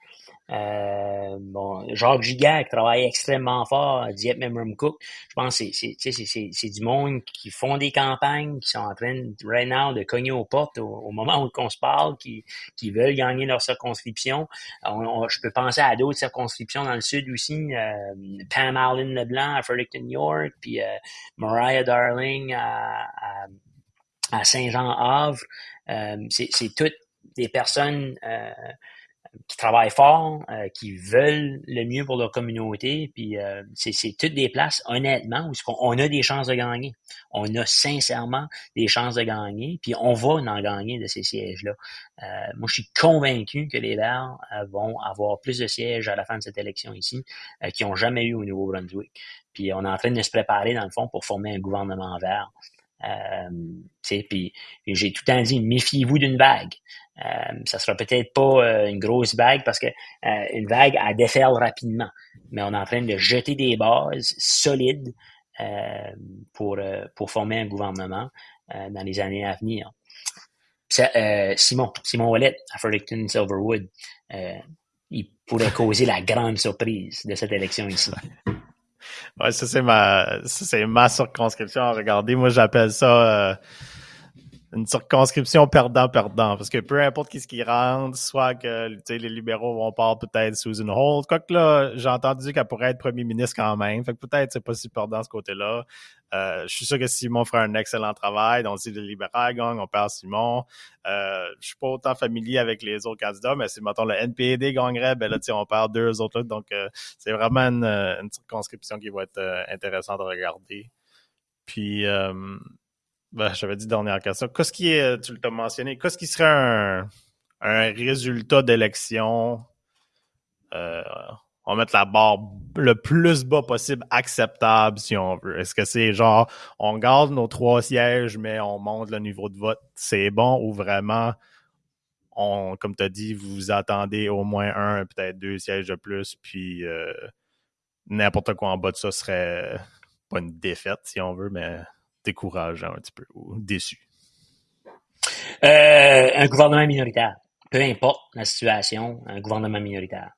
Jacques Gigac travaille extrêmement fort à Dieppe Memramcook. Je pense que c'est du monde qui font des campagnes, qui sont en train, right now, de cogner aux portes au moment où on se parle, qui veulent gagner leur circonscription. Je peux penser à d'autres circonscriptions dans le sud aussi, Pam Allen Leblanc à Fredericton York, puis Mariah Darling à Saint-Jean-Havre. C'est toutes des personnes qui travaillent fort, qui veulent le mieux pour leur communauté, puis c'est toutes des places, honnêtement, où on a des chances de gagner. On a sincèrement des chances de gagner, puis on va en gagner de ces sièges-là. Moi, je suis convaincu que les Verts vont avoir plus de sièges à la fin de cette élection ici qu'ils n'ont jamais eu au Nouveau-Brunswick. Puis on est en train de se préparer, dans le fond, pour former un gouvernement vert. Puis j'ai tout le temps dit, méfiez-vous d'une vague. Ça sera peut-être pas une grosse vague parce que une vague, elle déferle rapidement. Mais on est en train de jeter des bases solides pour former un gouvernement dans les années à venir. Simon Ouellet à Fredericton Silverwood, il pourrait causer la grande surprise de cette élection ici. Ouais, ça c'est ma circonscription à regarder. Moi, j'appelle ça une circonscription perdant-perdant, parce que peu importe ce qui rentre, soit que les libéraux vont parler peut-être Susan Holt, quoique là, j'ai entendu qu'elle pourrait être premier ministre quand même, fait que peut-être c'est pas si perdant ce côté-là. Je suis sûr que Simon fera un excellent travail, donc si le libéral gagne, on perd Simon. Je suis pas autant familier avec les autres candidats, mais si, mettons, le NPD gagnerait, ben là, on perd 2 autres, donc c'est vraiment une circonscription qui va être intéressante à regarder. Puis, j'avais dit dernière question. Qu'est-ce qui est, tu l'as mentionné, qu'est-ce qui serait un résultat d'élection, on va mettre la barre le plus bas possible, acceptable si on veut? Est-ce que c'est genre, on garde nos 3 sièges, mais on monte le niveau de vote, c'est bon, ou vraiment, comme tu as dit, vous attendez au moins 1, peut-être 2 sièges de plus, puis n'importe quoi en bas de ça serait pas une défaite si on veut, mais décourageant un petit peu, ou déçu? Un gouvernement minoritaire. Peu importe la situation, un gouvernement minoritaire.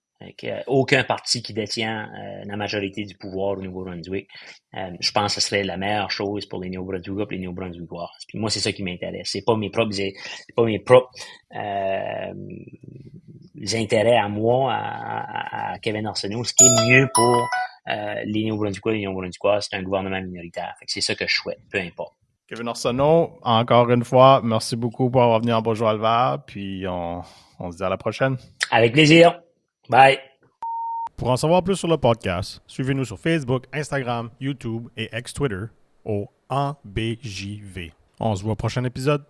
Aucun parti qui détient la majorité du pouvoir au Nouveau-Brunswick. Je pense que ce serait la meilleure chose pour les Néo-Brunswickois et les Néo-Brunswickoises. Puis moi, c'est ça qui m'intéresse. C'est pas mes propres intérêts à moi, à Kevin Arsenault. Ce qui est mieux pour les Néo-Brunswickois et les Néo-Brunswickoises, c'est un gouvernement minoritaire. Fait que c'est ça que je souhaite, peu importe. Kevin Arsenault, encore une fois, merci beaucoup pour avoir venu en Bourgeois-le-Vert, puis on se dit à la prochaine. Avec plaisir. Bye. Pour en savoir plus sur le podcast, suivez-nous sur Facebook, Instagram, YouTube et ex-Twitter, au ABJV. On se voit au prochain épisode.